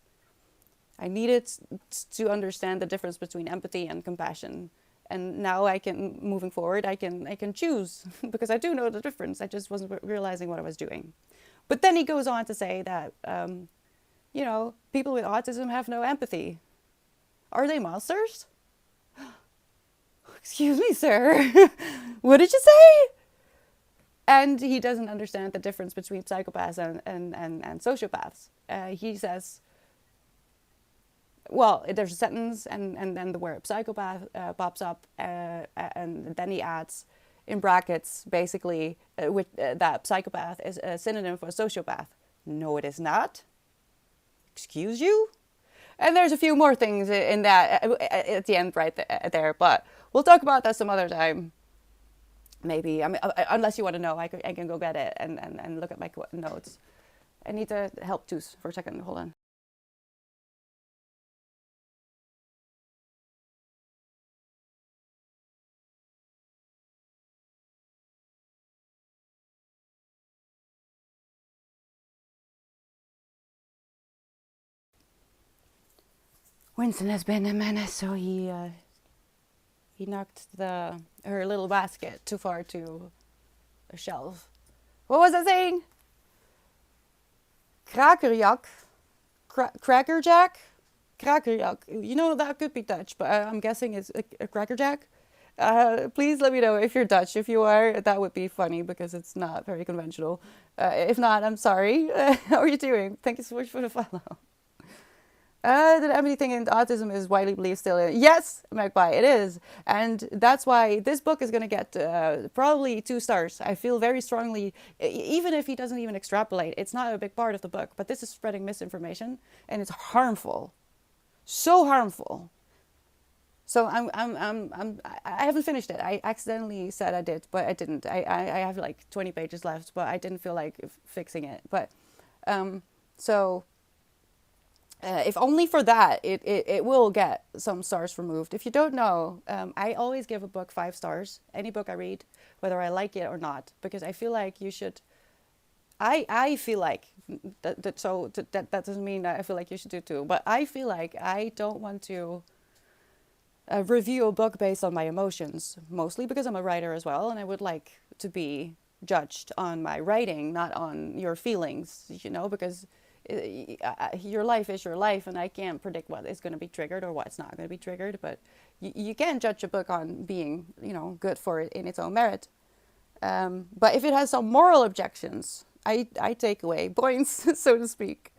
I needed to understand the difference between empathy and compassion. And now I can, moving forward, I can choose because I do know the difference. I just wasn't realizing what I was doing. But then he goes on to say that, people with autism have no empathy. Are they monsters? Excuse me, sir. What did you say? And he doesn't understand the difference between psychopaths and sociopaths. He says, well, there's a sentence, and then the word psychopath pops up, and then he adds in brackets, basically, that psychopath is a synonym for sociopath. No, it is not. Excuse you? And there's a few more things in that at the end right there, but we'll talk about that some other time. Maybe, I mean, unless you want to know, I can go get it and look at my notes. I need to help too for a second. Hold on. Winston has been a menace, so he knocked her little basket too far to a shelf. What was I saying? Krakerjak? Crackerjack? Krakerjak. You know, that could be Dutch, but I'm guessing it's a crackerjack. Please let me know if you're Dutch. If you are, that would be funny because it's not very conventional. If not, I'm sorry. How are you doing? Thank you so much for the follow. The empathy thing in autism is widely believed still. Yes, Magpie, it is. And that's why this book is going to get probably 2 stars. I feel very strongly, even if he doesn't even extrapolate, it's not a big part of the book, but this is spreading misinformation and it's harmful. So harmful. So I haven't finished it. I accidentally said I did, but I didn't. I have like 20 pages left, but I didn't feel like fixing it. But so if only for that, it will get some stars removed. If you don't know, I always give a book 5 stars, any book I read, whether I like it or not, because I feel like you should. I feel like that doesn't mean that I feel like you should do too, but I feel like I don't want to review a book based on my emotions, mostly because I'm a writer as well, and I would like to be judged on my writing, not on your feelings, because your life is your life, and I can't predict what is going to be triggered or what's not going to be triggered, but you can judge a book on being, good for it in its own merit. But if it has some moral objections, I take away points, so to speak.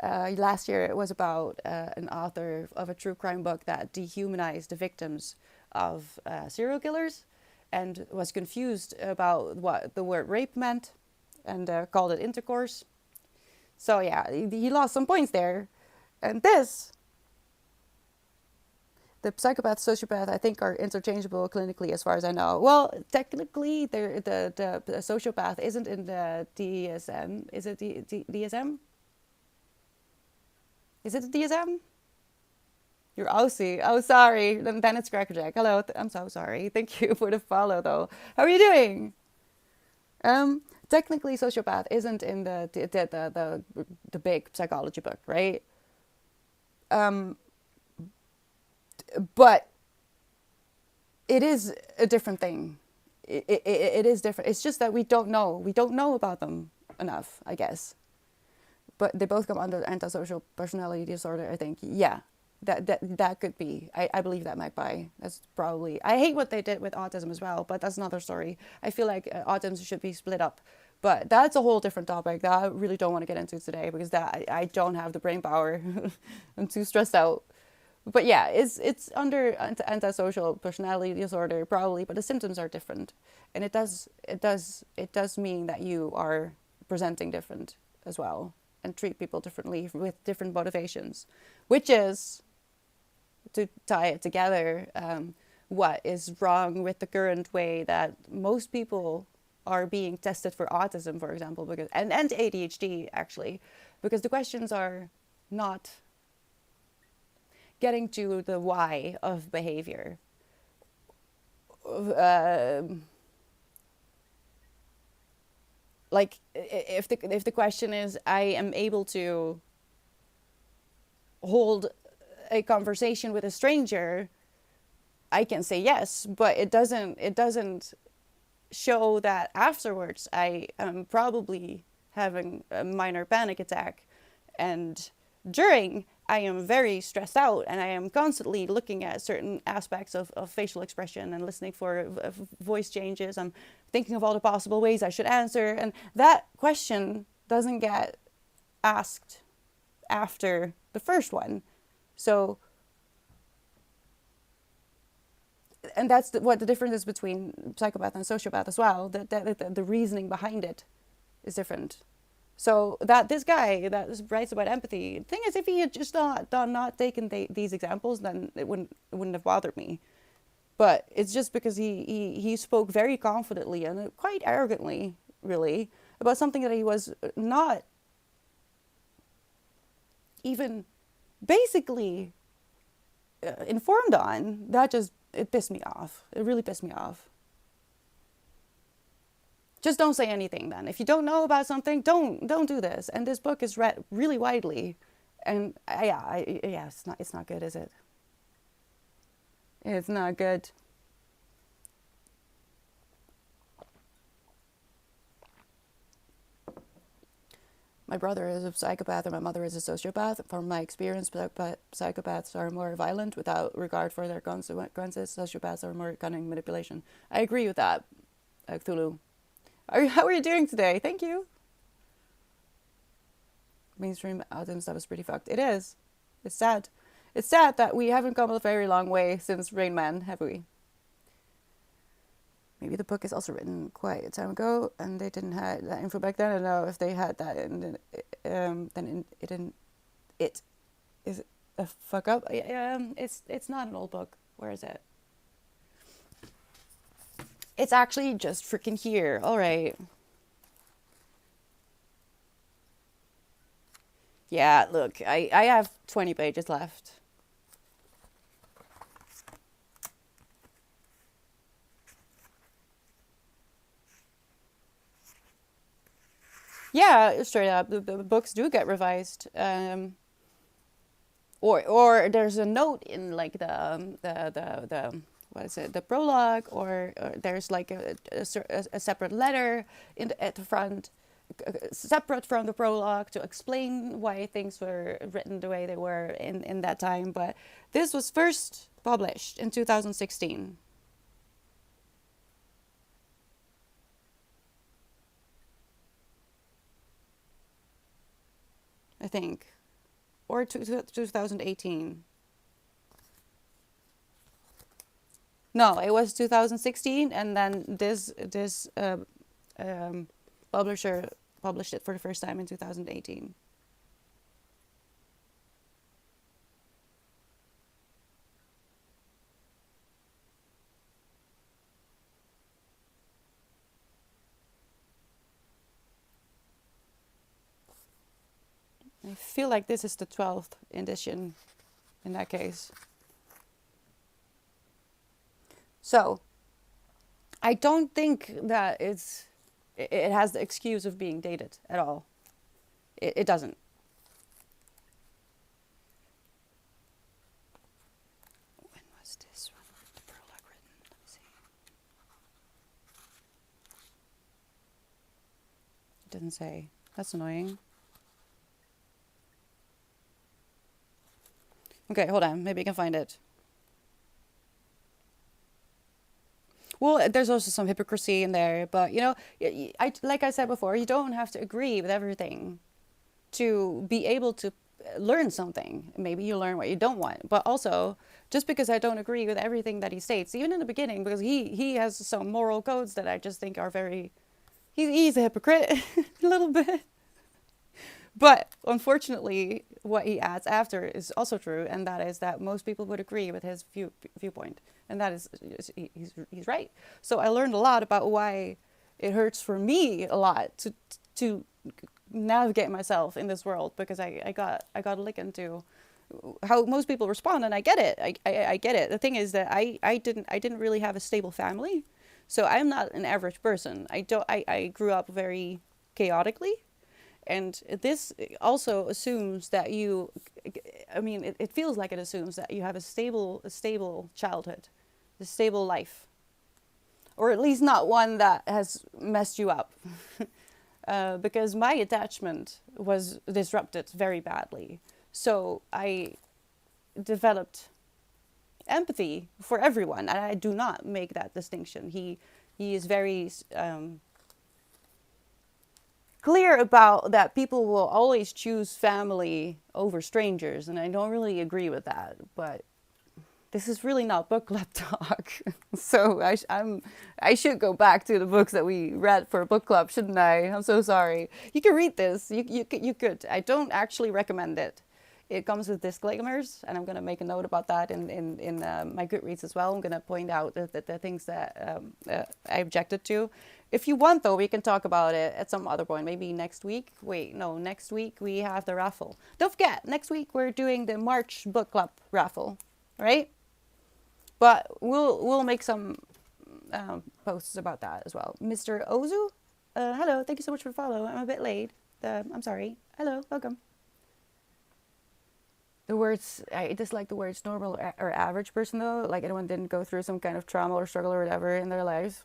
Last year it was about an author of a true crime book that dehumanized the victims of serial killers and was confused about what the word rape meant and called it intercourse. So yeah, he lost some points there. And the psychopath, sociopath, I think are interchangeable clinically as far as I know. Well, technically, the sociopath isn't in the DSM. Is it the DSM? Is it the DSM? You're Aussie. Oh, sorry. Then it's Crackerjack. Hello. I'm so sorry. Thank you for the follow, though. How are you doing? Technically, sociopath isn't in the big psychology book, right? But it is a different thing. It is different. It's just that we don't know. We don't know about them enough, I guess. But they both come under antisocial personality disorder, I think. Yeah, that could be. I believe that Magpie. That's probably. I hate what they did with autism as well, but that's another story. I feel like autism should be split up. But that's a whole different topic that I really don't want to get into today because I don't have the brain power. I'm too stressed out. But yeah, it's under antisocial personality disorder probably, but the symptoms are different, and it does mean that you are presenting different as well and treat people differently with different motivations, which is, to tie it together, what is wrong with the current way that most people are being tested for autism, for example, because and ADHD actually, because the questions are not getting to the why of behavior. Like if the question is, I am able to hold a conversation with a stranger, I can say yes, but it doesn't show that afterwards I am probably having a minor panic attack, and during I am very stressed out and I am constantly looking at certain aspects of facial expression and listening for voice changes. I'm thinking of all the possible ways I should answer, and that question doesn't get asked after the first one. So, and that's what the difference is between psychopath and sociopath as well. That the reasoning behind it is different. So that this guy that writes about empathy, the thing is, if he had just not taken these examples, then it wouldn't have bothered me. But it's just because he spoke very confidently and quite arrogantly, really, about something that he was not even basically informed on. That just, it pissed me off. It really pissed me off. Just don't say anything then. If you don't know about something, don't do this. And this book is read really widely, and yeah, it's not good, is it? It's not good. My brother is a psychopath and my mother is a sociopath. From my experience, psychopaths are more violent without regard for their consequences. Sociopaths are more cunning manipulation. I agree with that, Cthulhu. How are you doing today? Thank you. Mainstream audience, that was pretty fucked. It is. It's sad. It's sad that we haven't come a very long way since Rain Man, have we? Maybe the book is also written quite a time ago, and they didn't have that info back then. I don't know if they had that, and then it is a fuck up. It's not an old book. Where is it? It's actually just freaking here. All right. Yeah, look, I have 20 pages left. Yeah, straight up, the books do get revised. Or there's a note in like the what is it, the prologue, or there's like a separate letter at the front, separate from the prologue, to explain why things were written the way they were in that time. But this was first published in 2016. I think, or 2018. No, it was 2016, and then this publisher published it for the first time in 2018. I feel like this is the 12th edition in that case. So, I don't think that it has the excuse of being dated at all. It doesn't. When was this one? The prologue written? Let me see. It didn't say. That's annoying. Okay, hold on. Maybe I can find it. Well, there's also some hypocrisy in there, but like I said before, you don't have to agree with everything to be able to learn something. Maybe you learn what you don't want, but also just because I don't agree with everything that he states, even in the beginning, because he has some moral codes that I just think are very. He's a hypocrite a little bit. But unfortunately, what he adds after is also true, and that is that most people would agree with his viewpoint, and that is he's right. So I learned a lot about why it hurts for me a lot to navigate myself in this world, because I got a lick into how most people respond, and I get it. I get it. The thing is that I didn't really have a stable family, so I'm not an average person. I grew up very chaotically. And this also assumes that it feels like it assumes that you have a stable childhood. a stable life, or at least not one that has messed you up. Because my attachment was disrupted very badly. So I developed empathy for everyone, and I do not make that distinction. He is very clear about that people will always choose family over strangers, and I don't really agree with that. But this is really not book club talk. So I should go back to the books that we read for book club, shouldn't I? I'm so sorry. You can read this. You could. I don't actually recommend it. It comes with disclaimers, and I'm going to make a note about that in my Goodreads as well. I'm going to point out the things that I objected to. If you want, though, we can talk about it at some other point, maybe next week. Wait, no, next week we have the raffle. Don't forget, next week we're doing the March book club raffle, right? But we'll make some posts about that as well. Mr. Ozu, hello, thank you so much for follow. I'm a bit late. I'm sorry. Hello, welcome. The words, I dislike the words normal or average person though. Like anyone didn't go through some kind of trauma or struggle or whatever in their lives.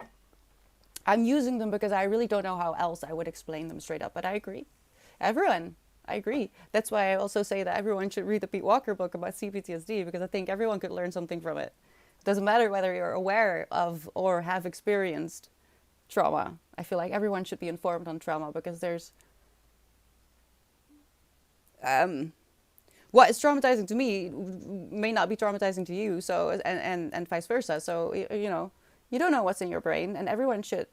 I'm using them because I really don't know how else I would explain them straight up. But I agree. Everyone, I agree. That's why I also say that everyone should read the Pete Walker book about CPTSD, because I think everyone could learn something from it. It doesn't matter whether you're aware of or have experienced trauma. I feel like everyone should be informed on trauma, because there's what is traumatizing to me may not be traumatizing to you, so and vice versa. So you know, you don't know what's in your brain, and everyone should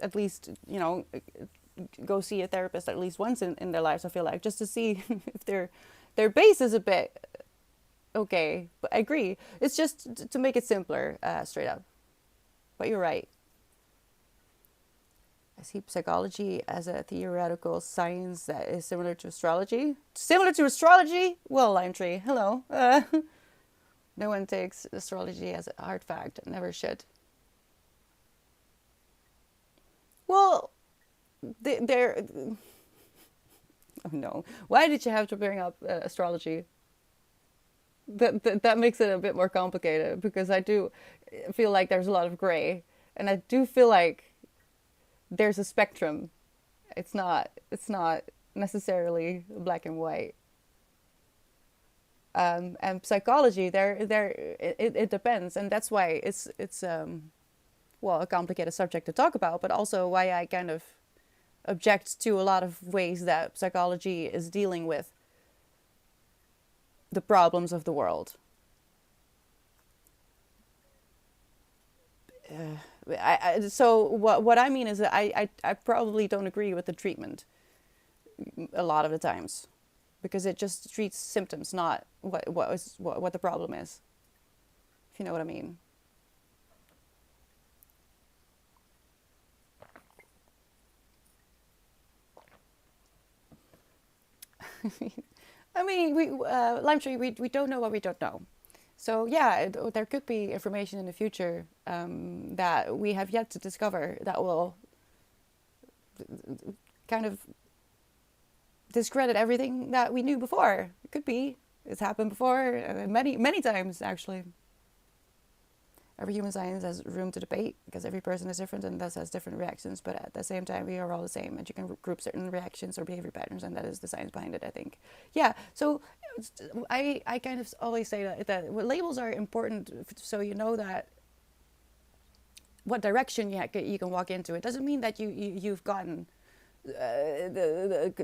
at least, you know, go see a therapist at least once in their lives, I feel like, just to see if their base is a bit okay. But I agree, it's just to make it simpler, straight up. But you're right. I see psychology as a theoretical science that is similar to astrology. Similar to astrology? Well, Lime Tree, hello. No one takes astrology as a hard fact. Never should. Well, there. Oh no! Why did you have to bring up astrology? That makes it a bit more complicated, because I do feel like there's a lot of gray, and I do feel like there's a spectrum. It's not necessarily black and white. And psychology, it depends, and that's why it's well, a complicated subject to talk about, but also why I kind of object to a lot of ways that psychology is dealing with the problems of the world. So what I mean is that I probably don't agree with the treatment a lot of the times, because it just treats symptoms, not what the problem is. If you know what I mean. I mean, Lime Tree, we don't know what we don't know. So yeah, there could be information in the future that we have yet to discover that will kind of discredit everything that we knew before. It could be. It's happened before, many times actually. Every human science has room to debate, because every person is different and thus has different reactions. But at the same time, we are all the same, and you can group certain reactions or behavior patterns, and that is the science behind it, I think. Yeah. So I kind of always say that labels are important, so you know that what direction you can walk into. It doesn't mean that you've gotten the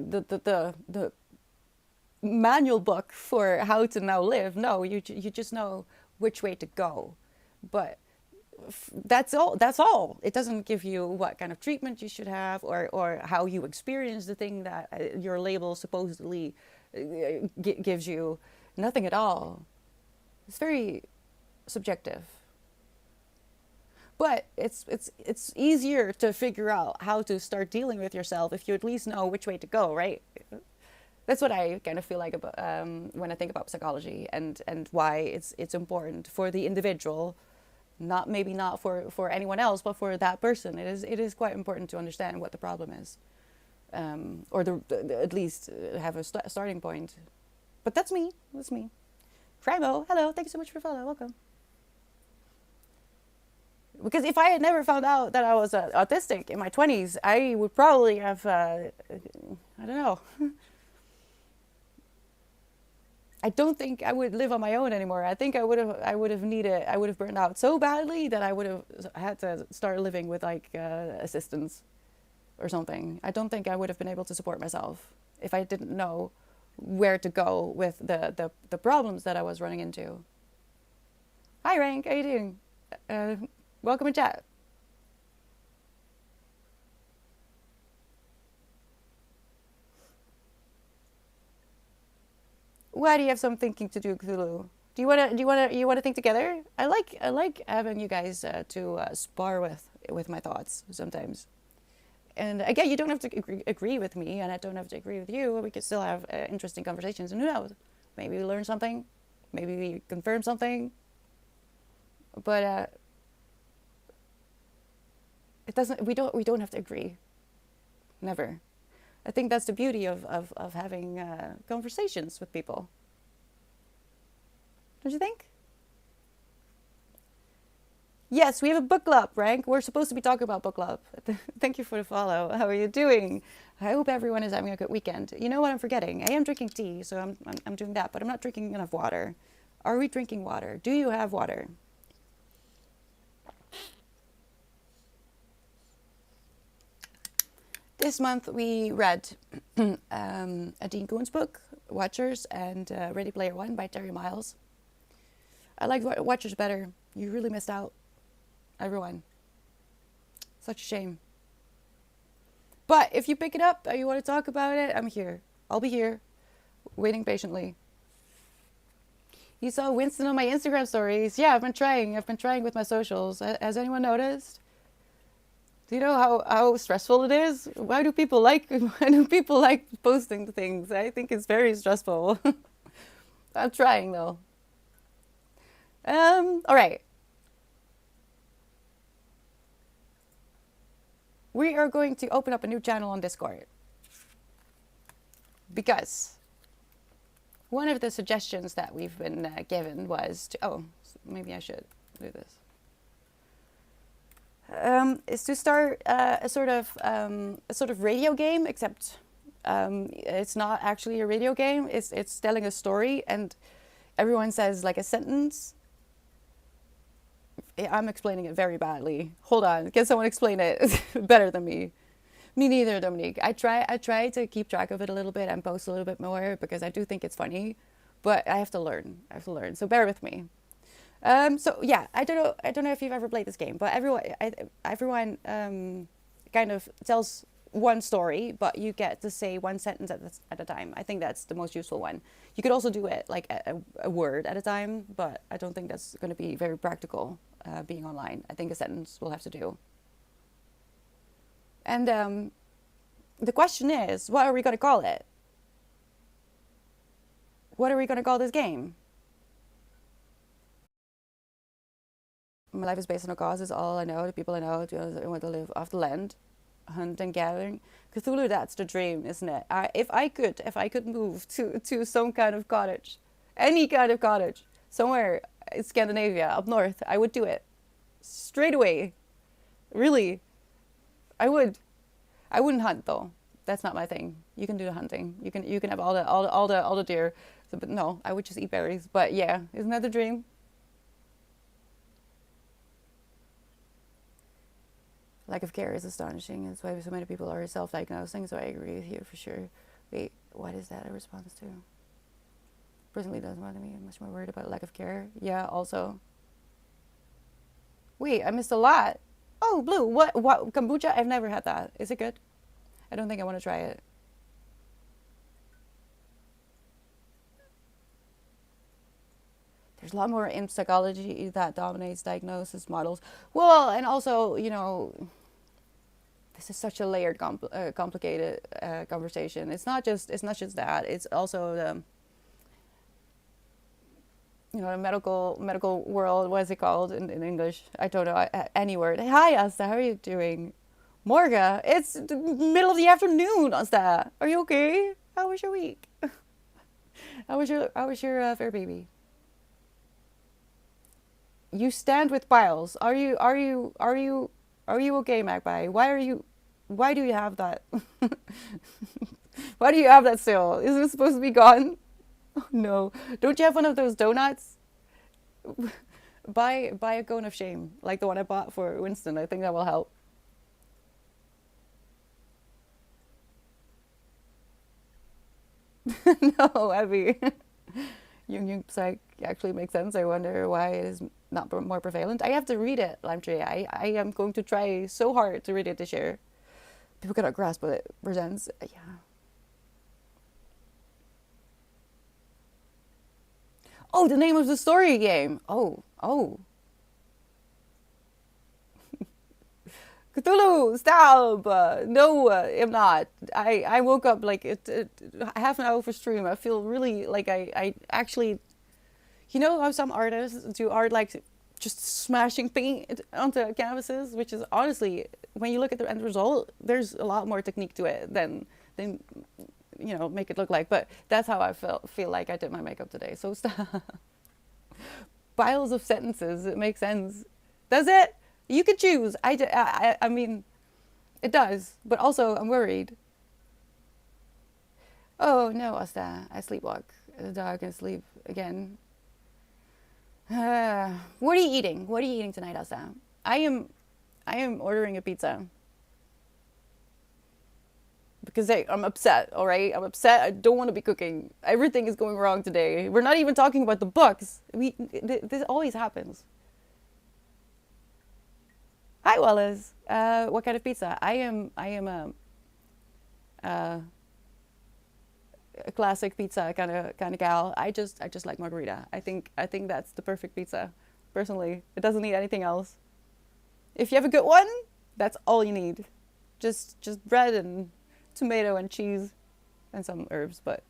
manual book for how to now live. No, you just know which way to go. But that's all. It doesn't give you what kind of treatment you should have, or how you experience the thing that your label supposedly gives you. Nothing at all. It's very subjective. But it's easier to figure out how to start dealing with yourself if you at least know which way to go, right? That's what I kind of feel like about when I think about psychology, and why it's important for the individual. Maybe not for anyone else, but for that person, it is quite important to understand what the problem is, or at least have a starting point. But that's me. Crimo, hello, thank you so much for follow. Welcome. Because if I had never found out that I was autistic in my 20s, I would probably have, I don't know. I don't think I would live on my own anymore. I think I would have burned out so badly that I would have had to start living with like assistance or something. I don't think I would have been able to support myself if I didn't know where to go with the problems that I was running into. Hi, Rank. How you doing? Uh, Welcome to chat. Why do you have some thinking to do, Cthulhu? You wanna think together? I like having you guys to spar with my thoughts sometimes. And again, you don't have to agree with me, and I don't have to agree with you. We could still have interesting conversations, and who knows? Maybe we learn something, maybe we confirm something. But it doesn't. We don't have to agree. Never. I think that's the beauty of having conversations with people. Don't you think? Yes, we have a book club, Rank. We're supposed to be talking about book club. Thank you for the follow. How are you doing? I hope everyone is having a good weekend. You know what I'm forgetting? I am drinking tea, so I'm doing that, but I'm not drinking enough water. Are we drinking water? Do you have water? This month we read a Dean Koontz book, Watchers, and Ready Player One by Terry Miles. I liked Watchers better. You really missed out, everyone. Such a shame. But if you pick it up and you want to talk about it, I'm here. I'll be here, waiting patiently. You saw Winston on my Instagram stories. Yeah, I've been trying. I've been trying with my socials. Has anyone noticed? Do you know how stressful it is? Why do people like posting things? I think it's very stressful. I'm trying though. All right. We are going to open up a new channel on Discord because one of the suggestions that we've been given was to, oh, maybe I should do this. Is to start a sort of radio game, except it's not actually a radio game. It's telling a story, and everyone says like a sentence. I'm explaining it very badly. Hold on, can someone explain it better than me? Me neither, Dominique. I try to keep track of it a little bit and post a little bit more because I do think it's funny, but I have to learn. So bear with me. So yeah, I don't know if you've ever played this game, but everyone kind of tells one story, but you get to say one sentence at a time. I think that's the most useful one. You could also do it like a word at a time, but I don't think that's going to be very practical being online. I think a sentence will have to do. And the question is, what are we going to call it? What are we going to call this game? My life is based on a cause. Is all I know. The people I know. I want to live off the land, hunt and gathering. Cthulhu, that's the dream, isn't it? If I could move to some kind of cottage, any kind of cottage, somewhere in Scandinavia, up north, I would do it straight away. Really, I would. I wouldn't hunt though. That's not my thing. You can do the hunting. You can have all the deer. So, but no, I would just eat berries. But yeah, isn't that the dream? Lack of care is astonishing. That's why so many people are self-diagnosing. So I agree with you for sure. Wait, what is that a response to? Personally, doesn't bother me. I'm much more worried about lack of care. Yeah, also. Wait, I missed a lot. Oh, blue. What kombucha? I've never had that. Is it good? I don't think I want to try it. There's a lot more in psychology that dominates diagnosis models. Well, and also, you know, this is such a layered, complicated conversation. It's not just that. It's also the, you know, the medical world. What is it called in English? I don't know. Any word. Hi, Asta. How are you doing? Morga, it's the middle of the afternoon, Asta. Are you okay? How was your week? How was your fur baby? You stand with Biles. Are you okay, Magpie? Why do you have that? Why do you have that still? Isn't it supposed to be gone? Oh no. Don't you have one of those donuts? Buy a cone of shame, like the one I bought for Winston. I think that will help. No, Abby. Jung Psych actually makes sense. I wonder why it is not more prevalent. I have to read it, Lime Tree. I am going to try so hard to read it this year. People cannot grasp what it presents. Yeah. Oh, the name of the story game. Oh. Cthulhu, stop! No, I'm not. I woke up like half an hour for stream. I feel really like I actually, you know how some artists do art like just smashing paint onto canvases, which is honestly, when you look at the end result, there's a lot more technique to it than make it look like. But that's how I feel like I did my makeup today. So stop. Piles of sentences. It makes sense. Does it? You could choose. I mean, it does. But also, I'm worried. Oh no, Asta. I sleepwalk. The dog is asleep again. What are you eating? What are you eating tonight, Asta? I am ordering a pizza. Because I'm upset, all right? I'm upset. I don't want to be cooking. Everything is going wrong today. We're not even talking about the books. This always happens. Hi, Wallace. What kind of pizza? I am a classic pizza kind of gal. I just like margarita. I think that's the perfect pizza. Personally, it doesn't need anything else. If you have a good one, that's all you need. Just bread and tomato and cheese and some herbs. But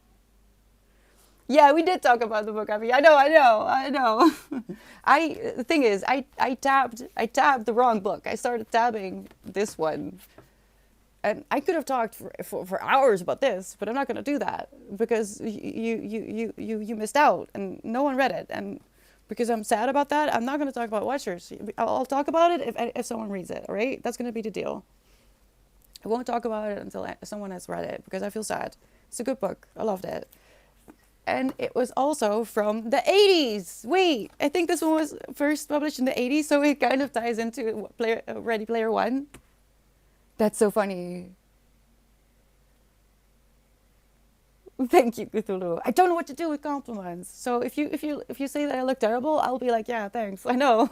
yeah, we did talk about the book. I mean, I know. The thing is, I tabbed the wrong book. I started tabbing this one, and I could have talked for hours about this, but I'm not going to do that because you missed out and no one read it, and because I'm sad about that, I'm not going to talk about Watchers. I'll talk about it if someone reads it. All right, that's going to be the deal. I won't talk about it until someone has read it because I feel sad. It's a good book. I loved it. And it was also from the 80s. Wait, I think this one was first published in the 80s, so it kind of ties into Ready Player One. That's so funny. Thank you, Cthulhu. I don't know what to do with compliments. So if you say that I look terrible, I'll be like, yeah, thanks. I know.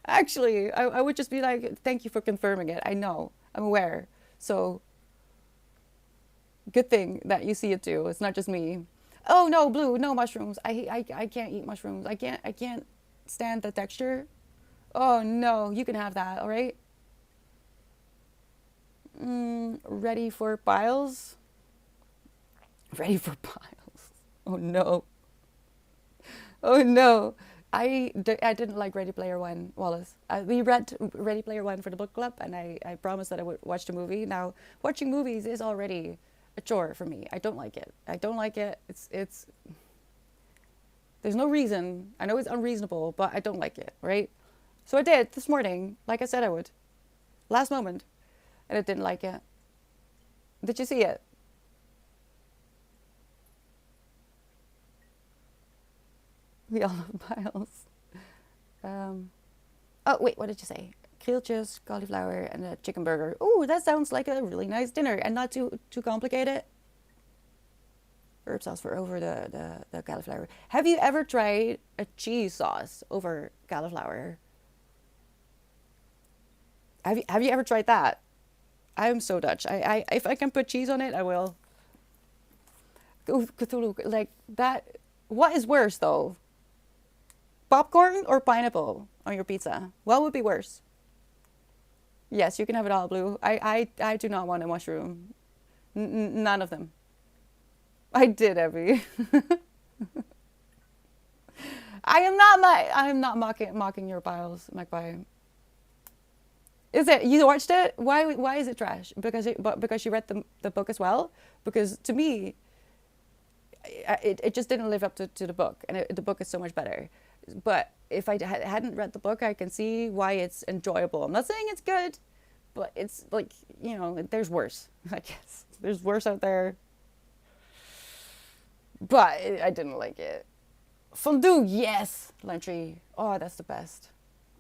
Actually, I would just be like, thank you for confirming it. I know. I'm aware. So good thing that you see it too. It's not just me. Oh no, Blue, no mushrooms. I can't eat mushrooms. I can't stand the texture. Oh no, you can have that, all right? Ready for piles? Ready for piles. Oh no. Oh no. I didn't like Ready Player One, Wallace. We read Ready Player One for the book club, and I promised that I would watch the movie. Now, watching movies is already a chore for me. I don't like it. I don't like it. It's there's no reason. I know it's unreasonable, but I don't like it, right? So I did this morning, like I said I would. Last moment. And I didn't like it. Did you see it? We all love piles. Oh, wait, what did you say? Krieltjes, cauliflower, and a chicken burger. Ooh, that sounds like a really nice dinner and not too complicated. Herb sauce for over the cauliflower. Have you ever tried a cheese sauce over cauliflower? Have you ever tried that? I'm so Dutch. I if I can put cheese on it, I will. Ooh, Cthulhu, like that. What is worse though? Popcorn or pineapple on your pizza? What would be worse? Yes, you can have it all, Blue. I do not want a mushroom. None of them. I did, Evie. I am not mocking your piles, Magpie. Is it? You watched it? Why is it trash? Because you read the book as well? Because to me, it just didn't live up to the book, and the book is so much better. But if I hadn't read the book, I can see why it's enjoyable. I'm not saying it's good, but it's like, you know, there's worse, I guess. There's worse out there. But I didn't like it. Fondue, yes. Lime tree. Oh, that's the best.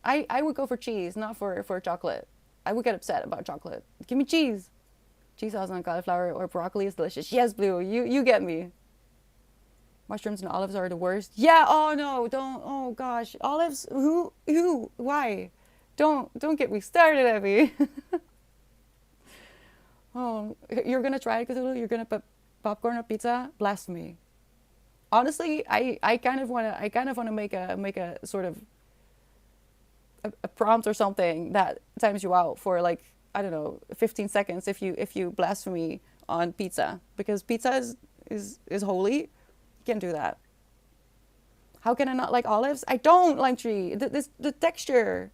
I would go for cheese, not for chocolate. I would get upset about chocolate. Give me cheese. Cheese sauce on cauliflower or broccoli is delicious. Yes, Blue, you get me. Mushrooms and olives are the worst. Yeah, oh no, don't, oh gosh. Olives, why? Don't get me started, Abby. Oh, you're gonna try it, Cthulhu? You're gonna put popcorn on pizza? Blasphemy. Honestly, I kind of wanna make a sort of a prompt or something that times you out for like, I don't know, 15 seconds if you blasphemy on pizza, because pizza is holy. You can't do that. How can I not like olives? I don't like tree. The texture.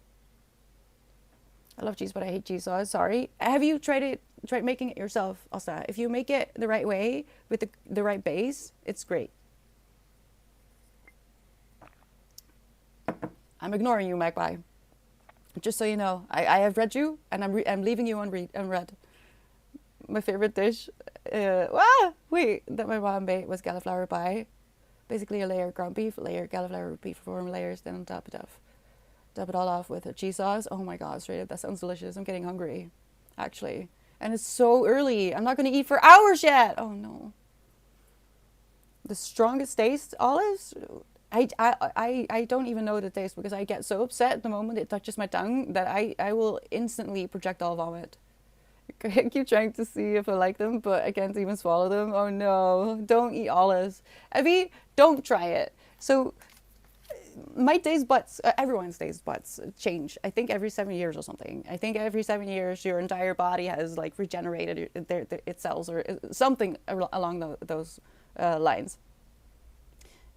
I love cheese, but I hate cheese sauce. Sorry. Have you tried making it yourself, Asta? If you make it the right way with the right base, it's great. I'm ignoring you, Magpie. Just so you know, I have read you, and I'm leaving you unread. My favorite dish, that my mom made was cauliflower pie. Basically a layer of ground beef, a layer of cauliflower beef, 4 layers, then on top it all off with a cheese sauce. Oh my god, straight up, that sounds delicious. I'm getting hungry, actually. And it's so early. I'm not going to eat for hours yet. Oh no. The strongest taste, olives? I don't even know the taste, because I get so upset the moment it touches my tongue that I will instantly projectile vomit. I keep trying to see if I like them, but I can't even swallow them. Oh no, don't eat olives. Evie, don't try it. So my taste buds, everyone's taste buds change. I think every 7 years or something. I think every 7 years your entire body has like regenerated its cells or something along those lines.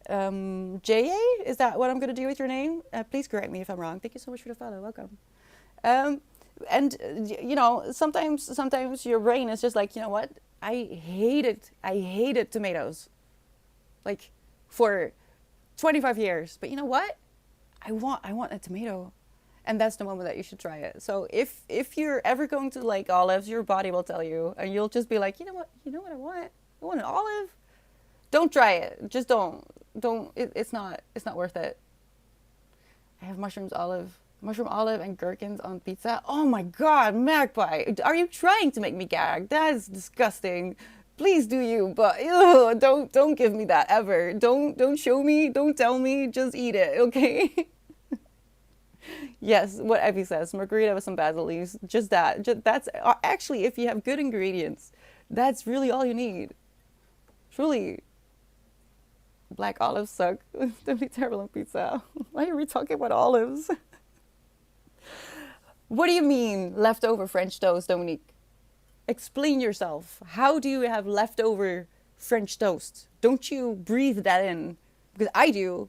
J.A., is that what I'm going to do with your name? Please correct me if I'm wrong. Thank you so much for the follow. Welcome. And you know, sometimes your brain is just like, you know what? I hated tomatoes. Like for 25 years. But you know what? I want a tomato. And that's the moment that you should try it. So if you're ever going to like olives, your body will tell you, and you'll just be like, you know what I want? I want an olive. Don't try it. Just don't. It's not worth it. I have mushroom olive, and gherkins on pizza. Oh my god, Magpie! Are you trying to make me gag? That is disgusting. Please do you, but don't give me that ever. Don't show me. Don't tell me. Just eat it, okay? Yes, what Evie says. Margarita with some basil leaves. Just that. That's actually, if you have good ingredients, that's really all you need. Truly. Black olives suck. That'd be terrible on pizza. Why are we talking about olives? What do you mean, leftover French toast, Dominique? Explain yourself. How do you have leftover French toast? Don't you breathe that in? Because I do.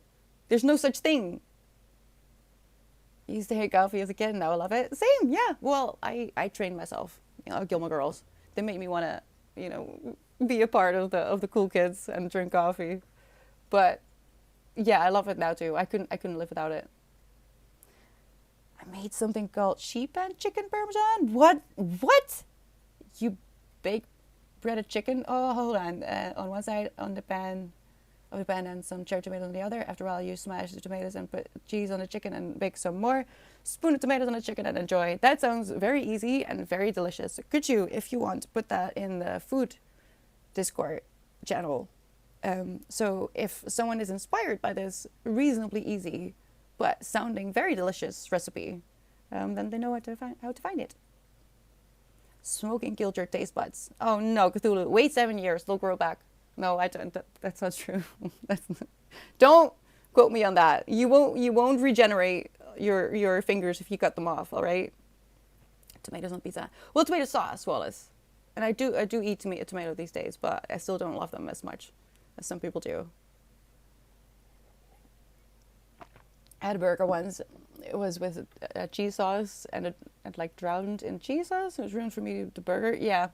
There's no such thing. I used to hate coffee as a kid, now I love it. Same, yeah. Well, I trained myself. You know, Gilmore Girls. They made me want to, you know, be a part of the cool kids and drink coffee. But yeah, I love it now too. I couldn't live without it. I made something called sheep and chicken parmesan. What? You bake breaded chicken? Oh, hold on. On one side of the pan, and some cherry tomatoes on the other. After a while, you smash the tomatoes and put cheese on the chicken and bake some more. Spoon of tomatoes on the chicken and enjoy. That sounds very easy and very delicious. Could you, if you want, put that in the food Discord channel? So if someone is inspired by this reasonably easy but sounding very delicious recipe, then they know how to find it. Smoking killed your taste buds. Oh no, Cthulhu, wait 7 years, they'll grow back. No, I don't. That's not true. Don't quote me on that. You won't regenerate your fingers if you cut them off. All right. Tomatoes on pizza. Well, tomato sauce, Wallace. And I do eat tomato these days, but I still don't love them as much as some people do. I had a burger once. It was with a cheese sauce, and it like drowned in cheese sauce. It was ruined for me, the burger. Yeah,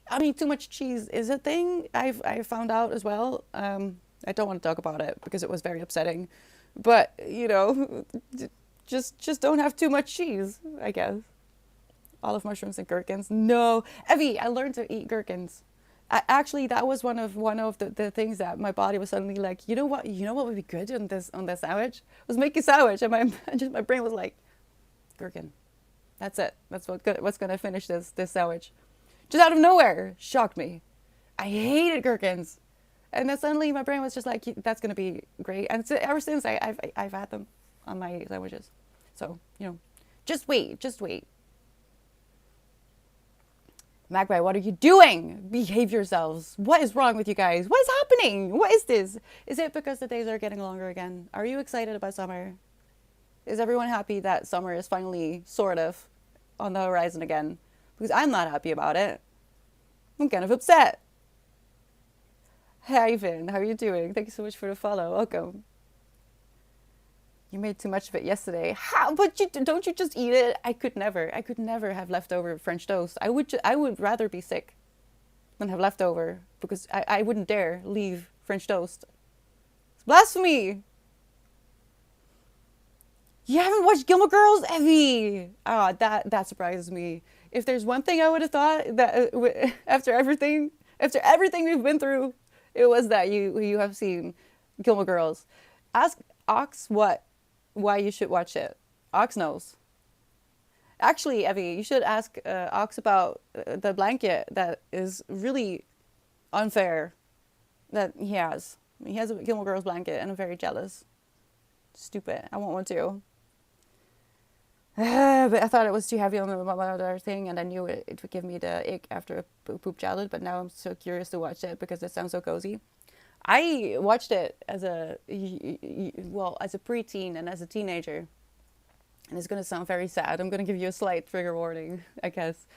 I mean, too much cheese is a thing. I found out as well. I don't want to talk about it because it was very upsetting. But, just don't have too much cheese, I guess. Olive mushrooms and gherkins. No. Evie, I learned to eat gherkins. Actually, that was one of the things that my body was suddenly like, you know what would be good on this sandwich? Was make a sandwich, and my brain was like, gherkin. That's it. That's what's gonna finish this sandwich. Just out of nowhere, shocked me. I hated gherkins, and then suddenly my brain was just like, that's gonna be great. And so ever since I've had them on my sandwiches. So just wait. Magpie, what are you doing? Behave yourselves. What is wrong with you guys? What is happening? What is this? Is it because the days are getting longer again? Are you excited about summer? Is everyone happy that summer is finally sort of on the horizon again? Because I'm not happy about it. I'm kind of upset. Hey, Ivan, how are you doing? Thank you so much for the follow. Welcome. You made too much of it yesterday. How? But don't you just eat it? I could never. I could never have leftover French toast. I would rather be sick than have leftover because I wouldn't dare leave French toast. It's blasphemy. You haven't watched Gilmore Girls, Evie? Ah, that surprises me. If there's one thing I would have thought that after everything we've been through, it was that you have seen Gilmore Girls. Ask Ox why you should watch it. Ox knows. Actually, Evie, you should ask Ox about the blanket that is really unfair that he has. He has a Gilmore Girls blanket, and I'm very jealous. Stupid. I want one too. But I thought it was too heavy on the other thing, and I knew it would give me the ick after a poop childhood, but now I'm so curious to watch it because it sounds so cozy. I watched it as a preteen and as a teenager, and it's going to sound very sad. I'm going to give you a slight trigger warning, I guess.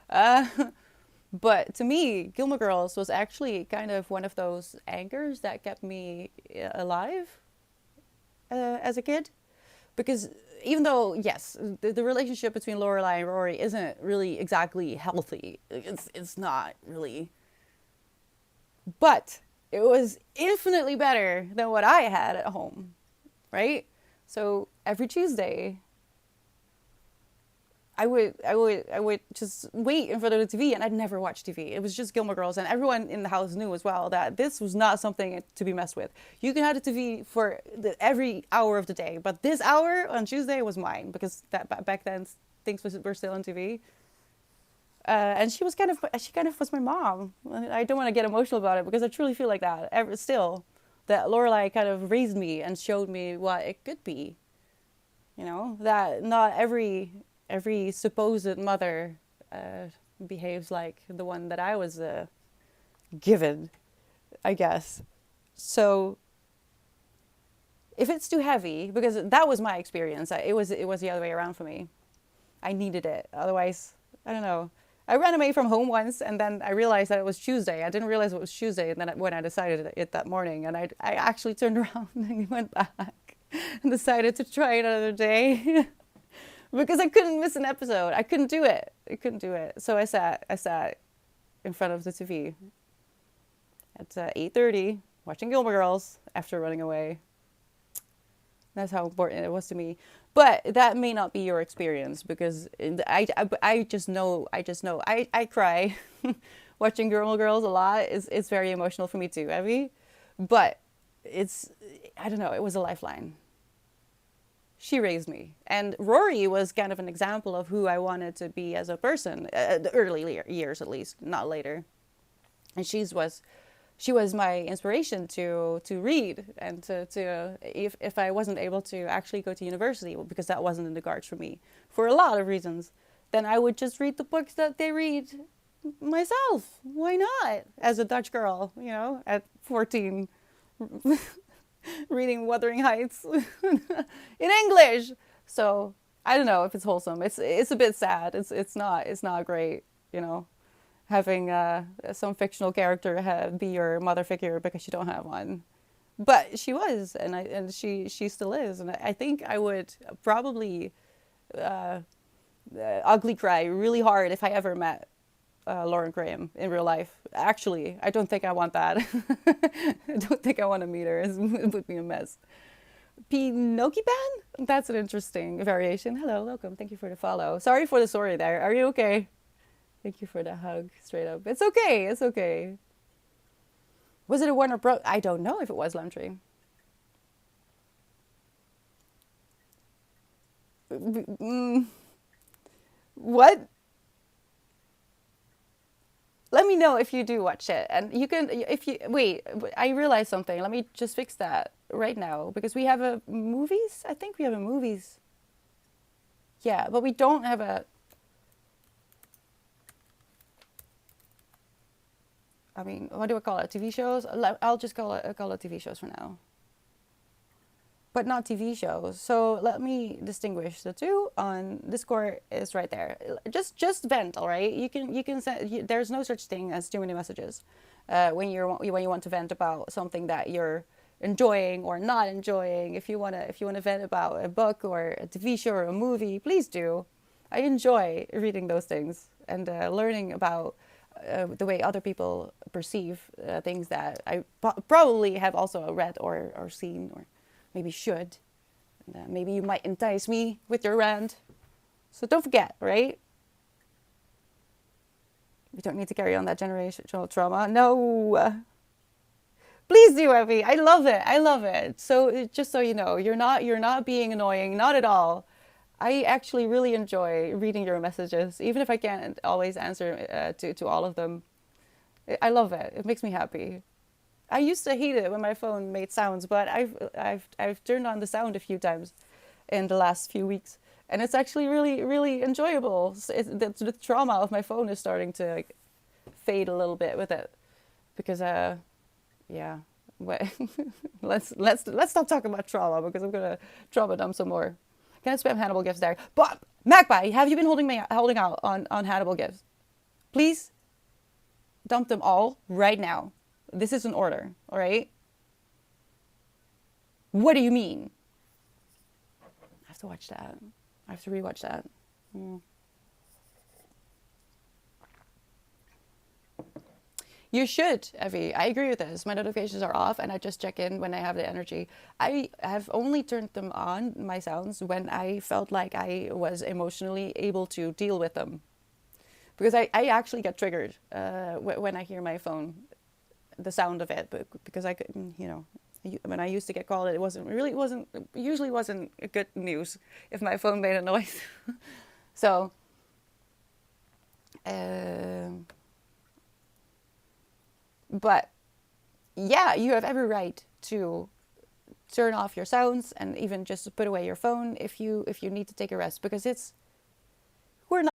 But to me, Gilmore Girls was actually kind of one of those anchors that kept me alive as a kid. Because even though, yes, the relationship between Lorelai and Rory isn't really exactly healthy. It's not really. But it was infinitely better than what I had at home, right? So every Tuesday, I would just wait in front of the TV, and I'd never watch TV. It was just Gilmore Girls, and everyone in the house knew as well that this was not something to be messed with. You can have the TV for every hour of the day, but this hour on Tuesday was mine because back then things were still on TV. And she kind of was my mom. I don't want to get emotional about it because I truly feel like that. That Lorelai kind of raised me and showed me what it could be. That not every supposed mother behaves like the one that I was given, I guess. So if it's too heavy, because that was my experience, it was the other way around for me. I needed it. Otherwise, I don't know. I ran away from home once, and then I realized that it was Tuesday. I didn't realize it was Tuesday, and then when I decided it that morning, and I actually turned around and went back and decided to try it another day. Because I couldn't miss an episode. I couldn't do it. So I sat in front of the TV at 8:30, watching Gilmore Girls after running away. That's how important it was to me. But that may not be your experience because I just know. I cry watching Gilmore Girls a lot. It's very emotional for me too, Evie. But I don't know. It was a lifeline. She raised me. And Rory was kind of an example of who I wanted to be as a person, the early years at least, not later. And she was my inspiration to read and to if I wasn't able to actually go to university, because that wasn't in the cards for me, for a lot of reasons, then I would just read the books that they read myself. Why not? As a Dutch girl, at 14. Reading Wuthering Heights in English. So I don't know if it's wholesome. It's a bit sad. It's not great, having some fictional character be your mother figure because you don't have one. But she was, and she still is, and I think I would probably ugly cry really hard if I ever met Lauren Graham in real life. Actually, I don't think I want that. I don't think I want to meet her. It would be a mess. Pinoki Ban? That's an interesting variation. Hello, welcome. Thank you for the follow. Sorry for the sorry there. Are you okay? Thank you for the hug. Straight up. It's okay. It's okay. Was it a Warner Bros? I don't know if it was Lemtree. Mm, what? Let me know if you do watch it. And you can, if you, wait, I realized something. Let me just fix that right now because we have a movies. I think we have a movies. Yeah, but we don't have a, I mean, what do I call it? TV shows? I'll just call it TV shows for now. But not TV shows. So let me distinguish the two. On Discord is right there. Just vent, all right? You can send. There's no such thing as too many messages. When you want to vent about something that you're enjoying or not enjoying. If you wanna vent about a book or a TV show or a movie, please do. I enjoy reading those things and learning about the way other people perceive things that I probably have also read or seen or maybe should. And, maybe you might entice me with your rant. So don't forget, right? We don't need to carry on that generational trauma. No. Please do, Evie. I love it. I love it. So just so you know, you're not being annoying, not at all. I actually really enjoy reading your messages, even if I can't always answer to all of them. I love it. It makes me happy. I used to hate it when my phone made sounds, but I've turned on the sound a few times in the last few weeks, and it's actually really really enjoyable. The trauma of my phone is starting to like fade a little bit with it because yeah. Let's stop talking about trauma because I'm gonna trauma dump some more. Can I spam Hannibal gifts there? But Magpie, have you been holding out on Hannibal gifts? Please dump them all right now. This is an order, all right? What do you mean? I have to watch that. I have to rewatch that. Mm. You should, Evie. I agree with this. My notifications are off and I just check in when I have the energy. I have only turned them on, my sounds, when I felt like I was emotionally able to deal with them. Because I actually get triggered when I hear my phone, the sound of it, but because I could, when I used to get called, it usually wasn't good news if my phone made a noise. So, but yeah, you have every right to turn off your sounds and even just put away your phone if you need to take a rest because we're not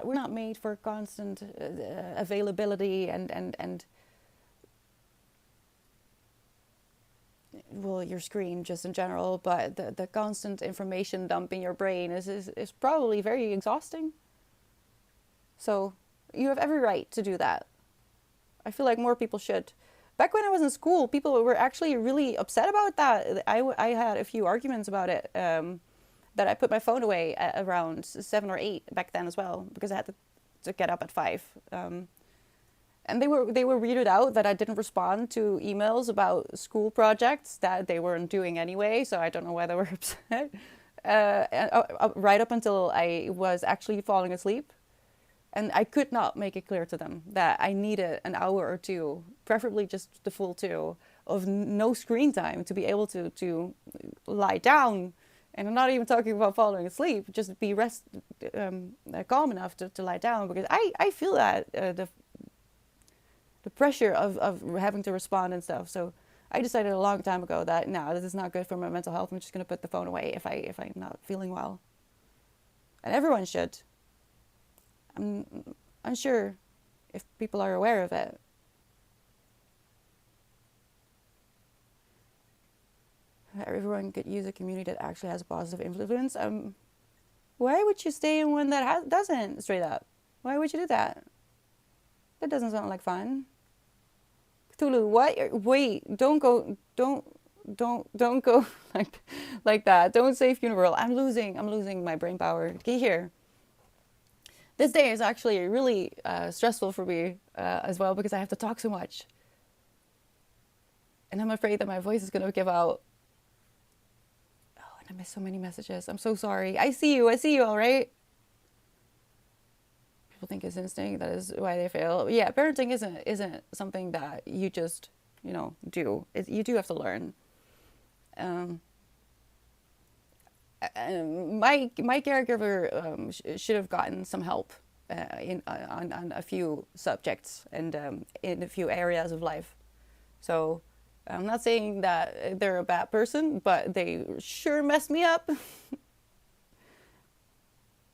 we're not made for constant availability and well, your screen just in general, but the constant information dump in your brain is probably very exhausting. So you have every right to do that. I feel like more people should. Back when I was in school, people were actually really upset about that. I had a few arguments about it, that I put my phone away at around 7 or 8 back then as well, because I had to get up at 5. And they were weirded out that I didn't respond to emails about school projects that they weren't doing anyway. So I don't know why they were upset. Right up until I was actually falling asleep, and I could not make it clear to them that I needed an hour or two, preferably just the full 2, of no screen time to be able to lie down. And I'm not even talking about falling asleep, just be calm enough to lie down, because I feel that the pressure of having to respond and stuff. So I decided a long time ago that no, this is not good for my mental health. I'm just going to put the phone away if I'm not feeling well. And everyone should. I'm unsure if people are aware of it. Everyone could use a community that actually has a positive influence. Why would you stay in one that doesn't, straight up? Why would you do that? That doesn't sound like fun. Cthulhu, what? Wait, don't go like that. Don't say funeral. I'm losing my brain power. Can you hear? This day is actually really stressful for me as well, because I have to talk so much. And I'm afraid that my voice is going to give out. I missed so many messages. I'm so sorry. I see you. I see you. All right. People think it's instinct. That is why they fail. Yeah, parenting isn't something that you just do. You do have to learn. Um, my caregiver should have gotten some help on a few subjects and in a few areas of life. So I'm not saying that they're a bad person, but they sure messed me up.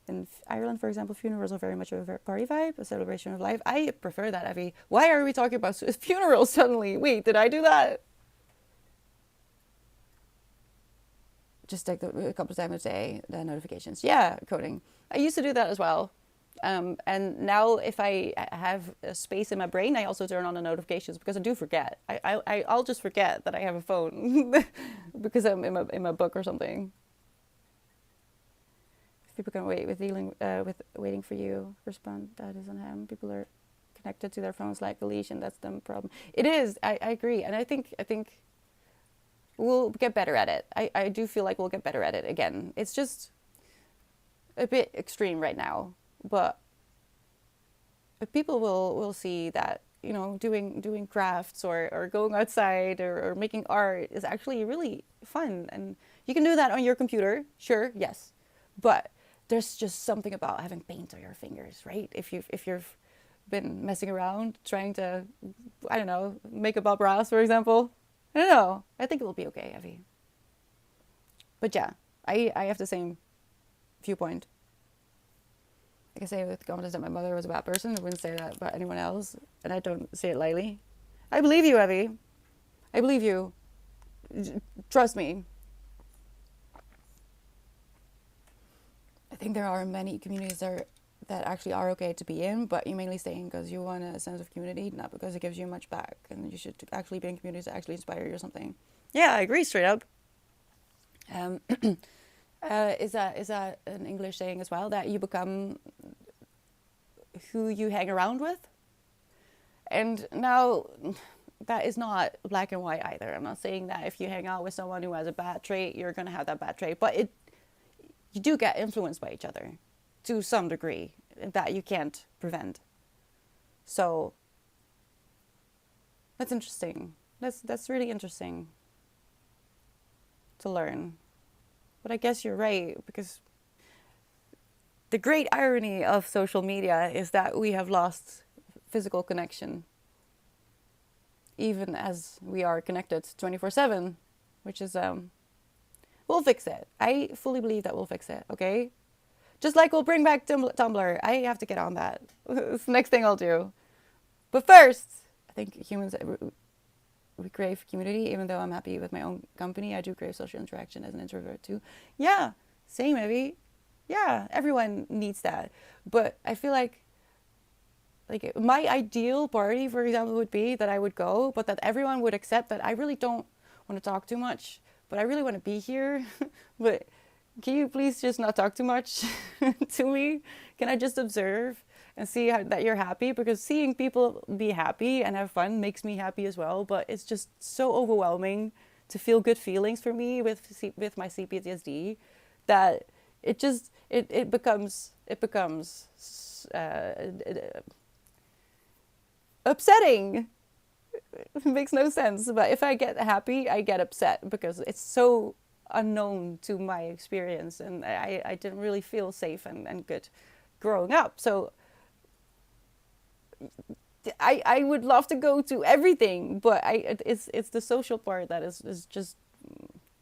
In Ireland, for example, funerals are very much a party vibe, a celebration of life. I prefer that, Evie. Why are we talking about funerals suddenly? Wait, did I do that? Just take a couple of times a day, the notifications. Yeah, coding. I used to do that as well. And now if I have a space in my brain, I also turn on the notifications because I do forget. I'll just forget that I have a phone because I'm in my book or something. If people can wait with waiting for you, respond, that is on him. People are connected to their phones like a leash, and that's the problem. It is. I agree. And I think we'll get better at it. I do feel like we'll get better at it again. It's just a bit extreme right now. But people will see that, doing crafts or going outside or making art is actually really fun. And you can do that on your computer, sure, yes. But there's just something about having paint on your fingers, right? If you've been messing around trying to, I don't know, make a Bob Ross, for example. I don't know. I think it will be okay, Evie. But yeah, I have the same viewpoint. I can say with confidence that my mother was a bad person. I wouldn't say that about anyone else. And I don't say it lightly. I believe you, Evie. I believe you. Trust me. I think there are many communities that actually are okay to be in, but you're mainly staying because you want a sense of community, not because it gives you much back. And you should actually be in communities that actually inspire you or something. Yeah, I agree straight up. Is that an English saying as well, that you become who you hang around with? And now that is not black and white either. I'm not saying that if you hang out with someone who has a bad trait, you're going to have that bad trait. But you do get influenced by each other to some degree that you can't prevent. So that's interesting. That's really interesting to learn. But I guess you're right, because the great irony of social media is that we have lost physical connection, even as we are connected 24/7, which is, we'll fix it. I fully believe that we'll fix it, okay? Just like we'll bring back Tumblr. I have to get on that. It's the next thing I'll do. But first, I think humans, we crave community. Even though I'm happy with my own company, I do crave social interaction as an introvert too. Yeah, same, maybe. Yeah, everyone needs that. But I feel like my ideal party, for example, would be that I would go, but that everyone would accept that I really don't want to talk too much, but I really want to be here. But can you please just not talk too much to me? Can I just observe and see that you're happy? Because seeing people be happy and have fun makes me happy as well. But it's just so overwhelming to feel good feelings for me with my CPTSD that it becomes upsetting. It makes no sense. But if I get happy, I get upset because it's so unknown to my experience, and I didn't really feel safe and good growing up. So I would love to go to everything, but it's the social part that is just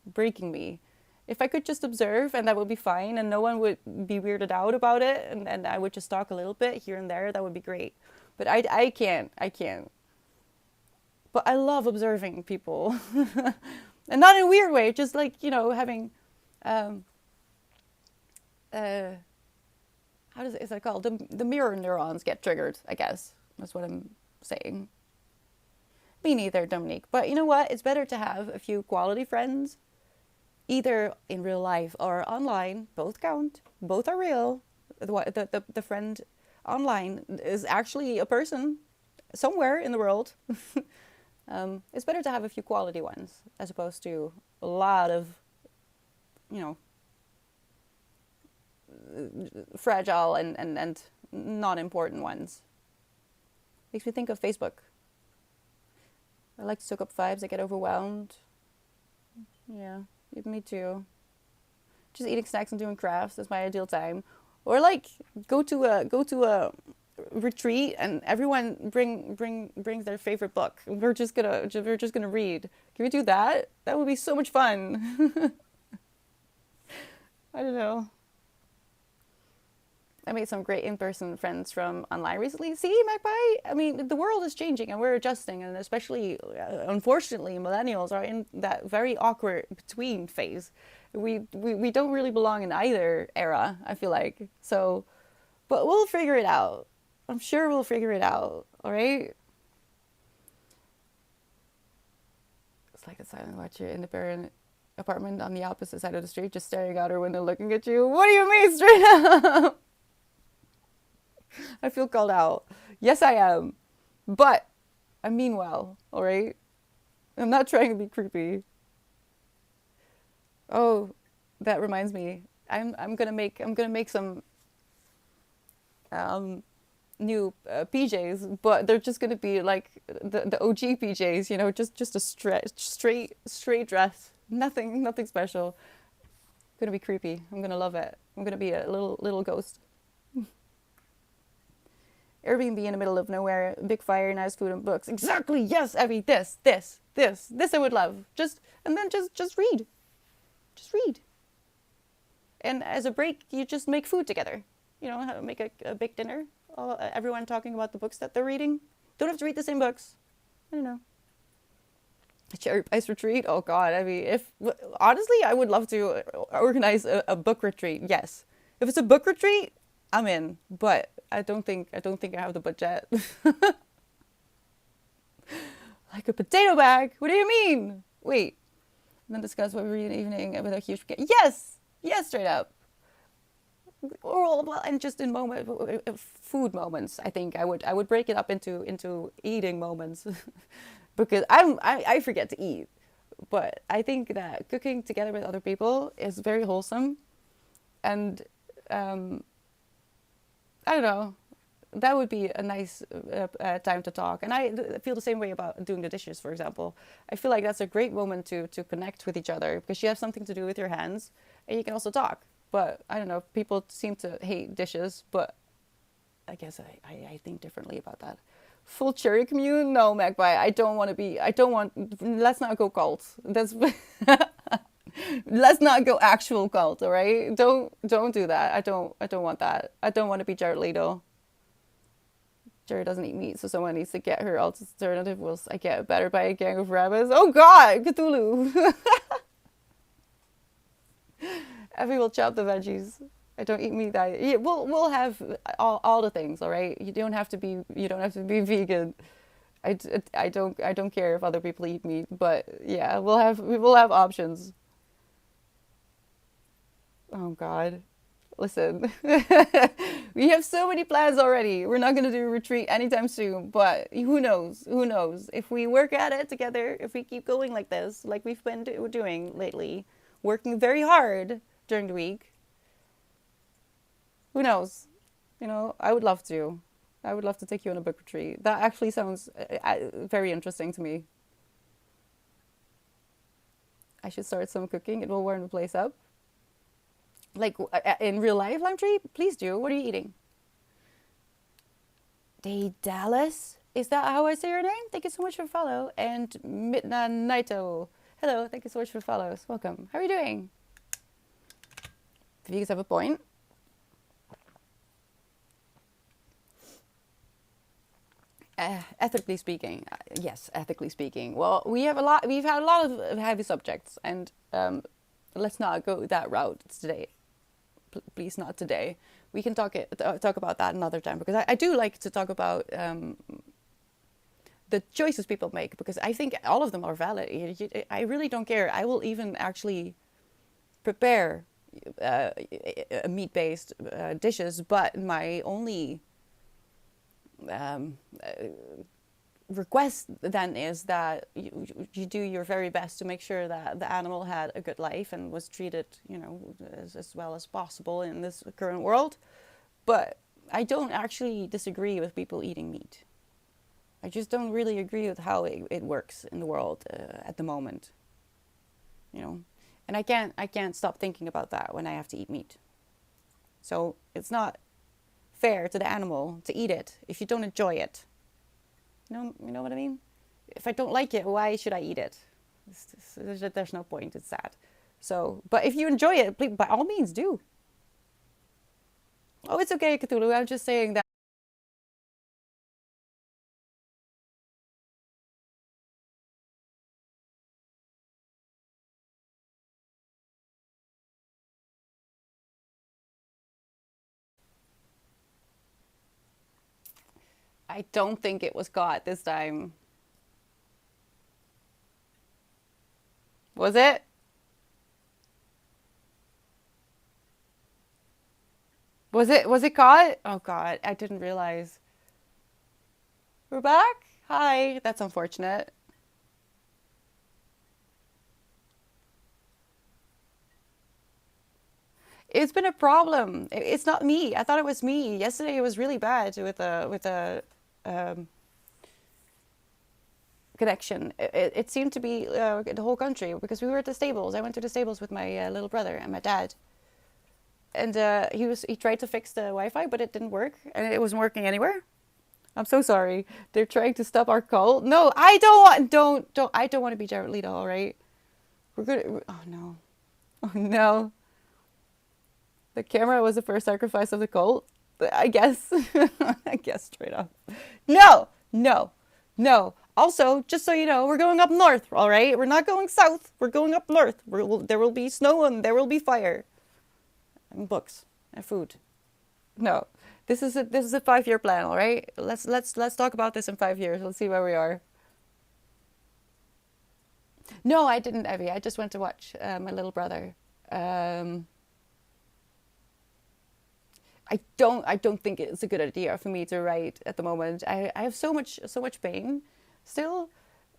breaking me. If I could just observe, and that would be fine, and no one would be weirded out about it, and I would just talk a little bit here and there, that would be great. But I can't. But I love observing people. And not in a weird way, just like, having, how is that called? The mirror neurons get triggered, I guess. That's what I'm saying. Me neither, Dominique. But you know what? It's better to have a few quality friends, either in real life or online. Both count. Both are real. The friend online is actually a person somewhere in the world. It's better to have a few quality ones as opposed to a lot of you know, fragile and not important ones. Makes me think of Facebook. I like to soak up vibes. I get overwhelmed. Yeah, me too. Just eating snacks and doing crafts is my ideal time. Or like go to a retreat and everyone brings their favorite book. We're just gonna read. Can we do that? That would be so much fun. I don't know. I made some great in-person friends from online recently. See, Magpie? I mean, the world is changing and we're adjusting, and especially, unfortunately, millennials are in that very awkward between phase. We don't really belong in either era, I feel like. So, but we'll figure it out. I'm sure we'll figure it out, all right? It's like a silent watcher in the barren apartment on the opposite side of the street, just staring out her window looking at you. What do you mean, straight up? I feel called out. Yes, I am. But I mean well, all right? I'm not trying to be creepy. Oh, that reminds me. I'm gonna make some um new PJs, but they're just gonna be like the OG PJs, just a straight dress. Nothing special. Gonna be creepy. I'm gonna love it. I'm gonna be a little ghost. Airbnb in the middle of nowhere, big fire, nice food and books. Exactly. Yes, Evie. This I would love. Just read. Just read. And as a break, you just make food together. Make a big dinner. Everyone talking about the books that they're reading. Don't have to read the same books. I don't know. A cherrypies retreat. Oh God. I mean, if honestly, I would love to organize a book retreat. Yes. If it's a book retreat, I'm in. But I don't think I have the budget. Like a potato bag. What do you mean? Wait. And then discuss what we read in the evening with a huge. Yes. Yes, straight up. Or well, and just in food moments. I think I would break it up into eating moments, because I forget to eat, but I think that cooking together with other people is very wholesome, and I don't know. That would be a nice time to talk. And I feel the same way about doing the dishes, for example. I feel like that's a great moment to connect with each other, because you have something to do with your hands and you can also talk. But I don't know, people seem to hate dishes, but I guess I think differently about that. Full cherry commune? No, Magpie. Let's not go cult. Let's not go actual cult, all right? Don't do that. I don't want that. I don't want to be Jared Leto. Jerry doesn't eat meat, so someone needs to get her alternative. Will I get better by a gang of rabbits? Oh God, Cthulhu! Evie will chop the veggies. I don't eat meat. Yeah, we'll have all the things. All right. You don't have to be vegan. I don't care if other people eat meat, but yeah, we will have options. Oh God. Listen, we have so many plans already. We're not going to do a retreat anytime soon, but who knows? Who knows? If we work at it together, if we keep going like this, like we've been doing lately, working very hard during the week, who knows? I would love to. I would love to take you on a book retreat. That actually sounds very interesting to me. I should start some cooking. It will warm the place up. Like in real life, Lime Tree? Please do. What are you eating? Day Dallas? Is that how I say your name? Thank you so much for the follow. And Midnighto. Hello, thank you so much for the follows. Welcome. How are you doing? Vegans have a point. Ethically speaking, yes, ethically speaking. Well, we've had a lot of heavy subjects, and let's not go that route today. Please, not today. We can talk about that another time, because I do like to talk about the choices people make, because I think all of them are valid. I really don't care. I will even actually prepare meat-based dishes, but my only request then is that you do your very best to make sure that the animal had a good life and was treated, as well as possible in this current world. But I don't actually disagree with people eating meat. I just don't really agree with how it works in the world at the moment, you know. And I can't stop thinking about that when I have to eat meat. So it's not fair to the animal to eat it if you don't enjoy it. You know what I mean? If I don't like it, why should I eat it? There's no point. It's sad. So, but if you enjoy it, please, by all means, do. Oh, it's okay, Cthulhu. I'm just saying that I don't think it was caught this time. Was it? Was it caught? Oh God, I didn't realize. We're back? Hi. That's unfortunate. It's been a problem. It's not me. I thought it was me. Yesterday it was really bad with a um, connection. It seemed to be the whole country because we were at the stables. I went to the stables with my little brother and my dad, and he tried to fix the Wi-Fi, but it didn't work, and it wasn't working anywhere. I'm so sorry. They're trying to stop our call. No, I don't want. Don't. I don't want to be Jared Leto. All right. We're good. Oh no. Oh no. The camera was the first sacrifice of the cult. I guess. I guess straight up. No. No. No. Also, just so you know, we're going up north. All right. We're not going south. We're going up north. There will be snow and there will be fire and books and food. No. This is a 5 year plan, all right? Let's talk about this in 5 years. Let's see where we are. No, I didn't, Evie. I just went to watch my little brother. Um, I don't think it's a good idea for me to write at the moment. I have so much pain still.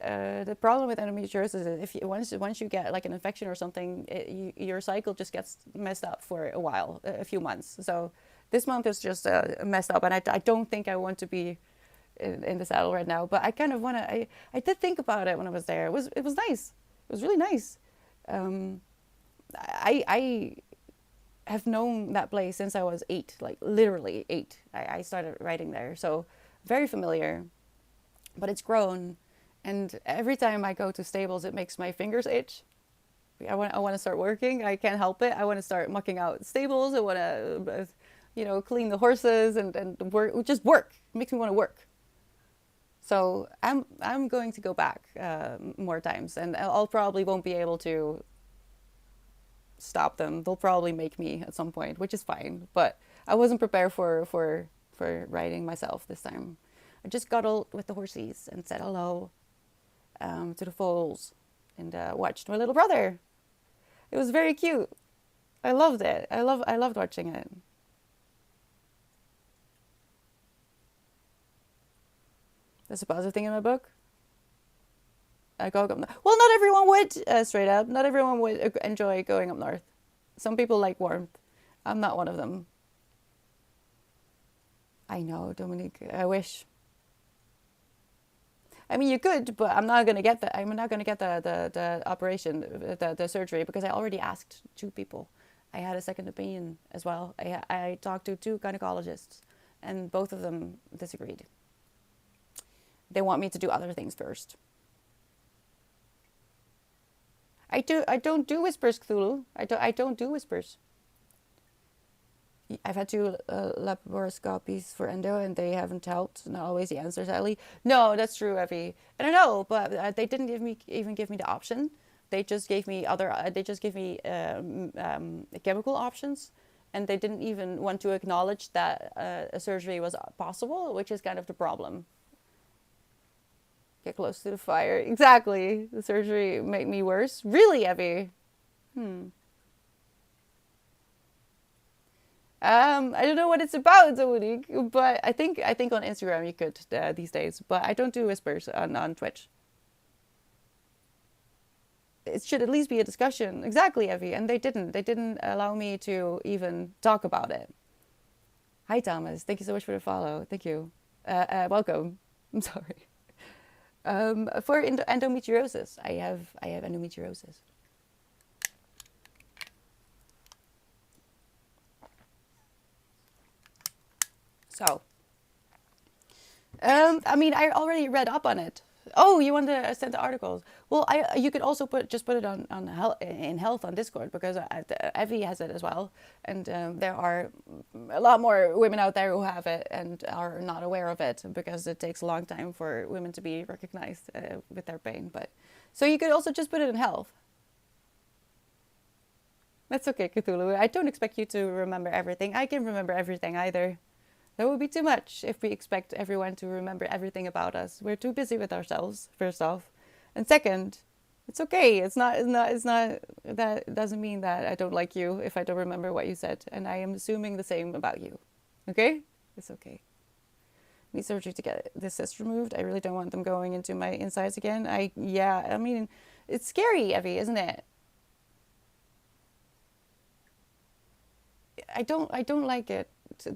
The problem with endometriosis is if you, once you get like an infection or something, your cycle just gets messed up for a while, a few months. So this month is just messed up, and I don't think I want to be in the saddle right now. But I kind of want to. I did think about it when I was there. It was nice. It was really nice. Um, I have known that place since I was 8, like literally 8. I started writing there, so very familiar. But it's grown, and every time I go to stables, it makes my fingers itch. I want to start working. I can't help it. I want to start mucking out stables. I want to, clean the horses and work. Just work. It makes me want to work. So I'm going to go back more times, and I'll probably won't be able to stop them. They'll probably make me at some point, which is fine. But I wasn't prepared for riding myself this time. I just cuddled with the horses and said hello to the foals and watched my little brother. It was very cute. I loved it. I loved watching it. That's a positive thing in my book. I go up. Well, not everyone would. Straight up, not everyone would enjoy going up north. Some people like warmth. I'm not one of them. I know, Dominique. I wish. I mean, you could, but I'm not gonna get that. I'm not gonna get the operation, the surgery, because I already asked 2 people. I had a second opinion as well. I talked to 2 gynecologists, and both of them disagreed. They want me to do other things first. I don't do whispers, Cthulhu. I don't do whispers. I've had 2 laparoscopies for endo, and they haven't helped. Not always the answer, sadly. No, that's true, Evie. I don't know, but they didn't give me the option. They just gave me other. They just gave me chemical options, and they didn't even want to acknowledge that a surgery was possible, which is kind of the problem. Get close to the fire. Exactly. The surgery made me worse. Really, Evie? Hmm. I don't know what it's about, Dominique, but I think on Instagram you could these days. But I don't do whispers on Twitch. It should at least be a discussion. Exactly, Evie. And they didn't. They didn't allow me to even talk about it. Hi, Thomas. Thank you so much for the follow. Thank you. Welcome. I'm sorry. For endometriosis, I have endometriosis. So, I mean, I already read up on it. Oh, you want to send the articles? Well, you could also put it on health, in health on Discord because Evie has it as well, and there are a lot more women out there who have it and are not aware of it because it takes a long time for women to be recognized with their pain. But so you could also just put it in health. That's okay, Cthulhu. I don't expect you to remember everything. I can remember everything either. That would be too much if we expect everyone to remember everything about us. We're too busy with ourselves, first off. And second, it's okay. It's not, that doesn't mean that I don't like you if I don't remember what you said. And I am assuming the same about you. Okay? It's okay. Need surgery to get this cyst removed. I really don't want them going into my insides again. Yeah, I mean, it's scary, Evie, isn't it? I don't like it,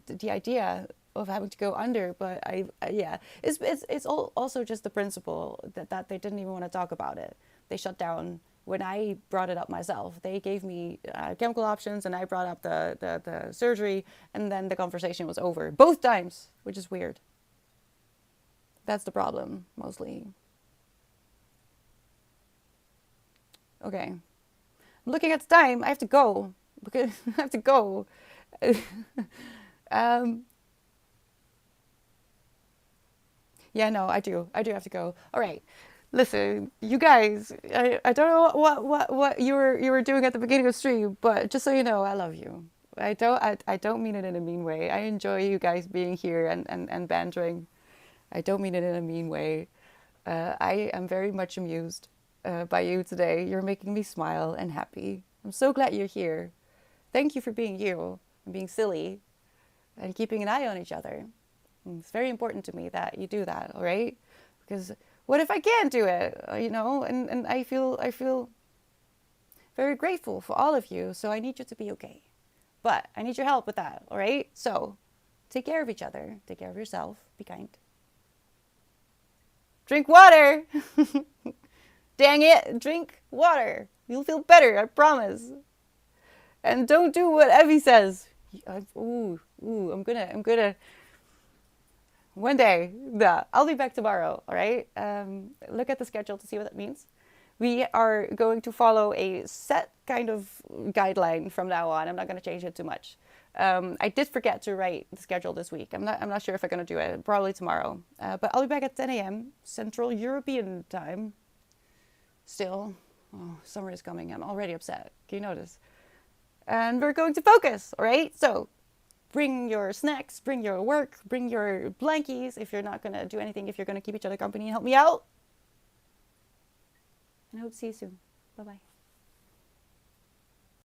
the idea of having to go under, but yeah, it's also just the principle that they didn't even want to talk about it. They shut down when I brought it up myself. They gave me chemical options, and I brought up the surgery, and then the conversation was over both times, which is weird. That's the problem mostly. Okay, I'm looking at the time. I have to go because I have to go. um, Yeah, no, I do. I do have to go. All right. Listen, you guys, I don't know what you were doing at the beginning of the stream, but just so you know, I love you. I don't mean it in a mean way. I enjoy you guys being here and bantering. I don't mean it in a mean way. I am very much amused by you today. You're making me smile and happy. I'm so glad you're here. Thank you for being you and being silly and keeping an eye on each other. It's very important to me that you do that, all right? Because what if I can't do it? And I feel very grateful for all of you. So I need you to be okay. But I need your help with that, all right? So take care of each other. Take care of yourself. Be kind. Drink water. Dang it. Drink water. You'll feel better, I promise. And don't do what Evie says. I'm gonna one day, yeah, I'll be back tomorrow, all right? Look at the schedule to see what that means. We are going to follow a set kind of guideline from now on. I'm not going to change it too much. I did forget to write the schedule this week. I'm not sure if I'm going to do it. Probably tomorrow. But I'll be back at 10 a.m. Central European time. Still, summer is coming. I'm already upset. Can you notice? And we're going to focus, all right? So bring your snacks, bring your work, bring your blankies if you're not going to do anything, if you're going to keep each other company and help me out. And I hope to see you soon. Bye-bye.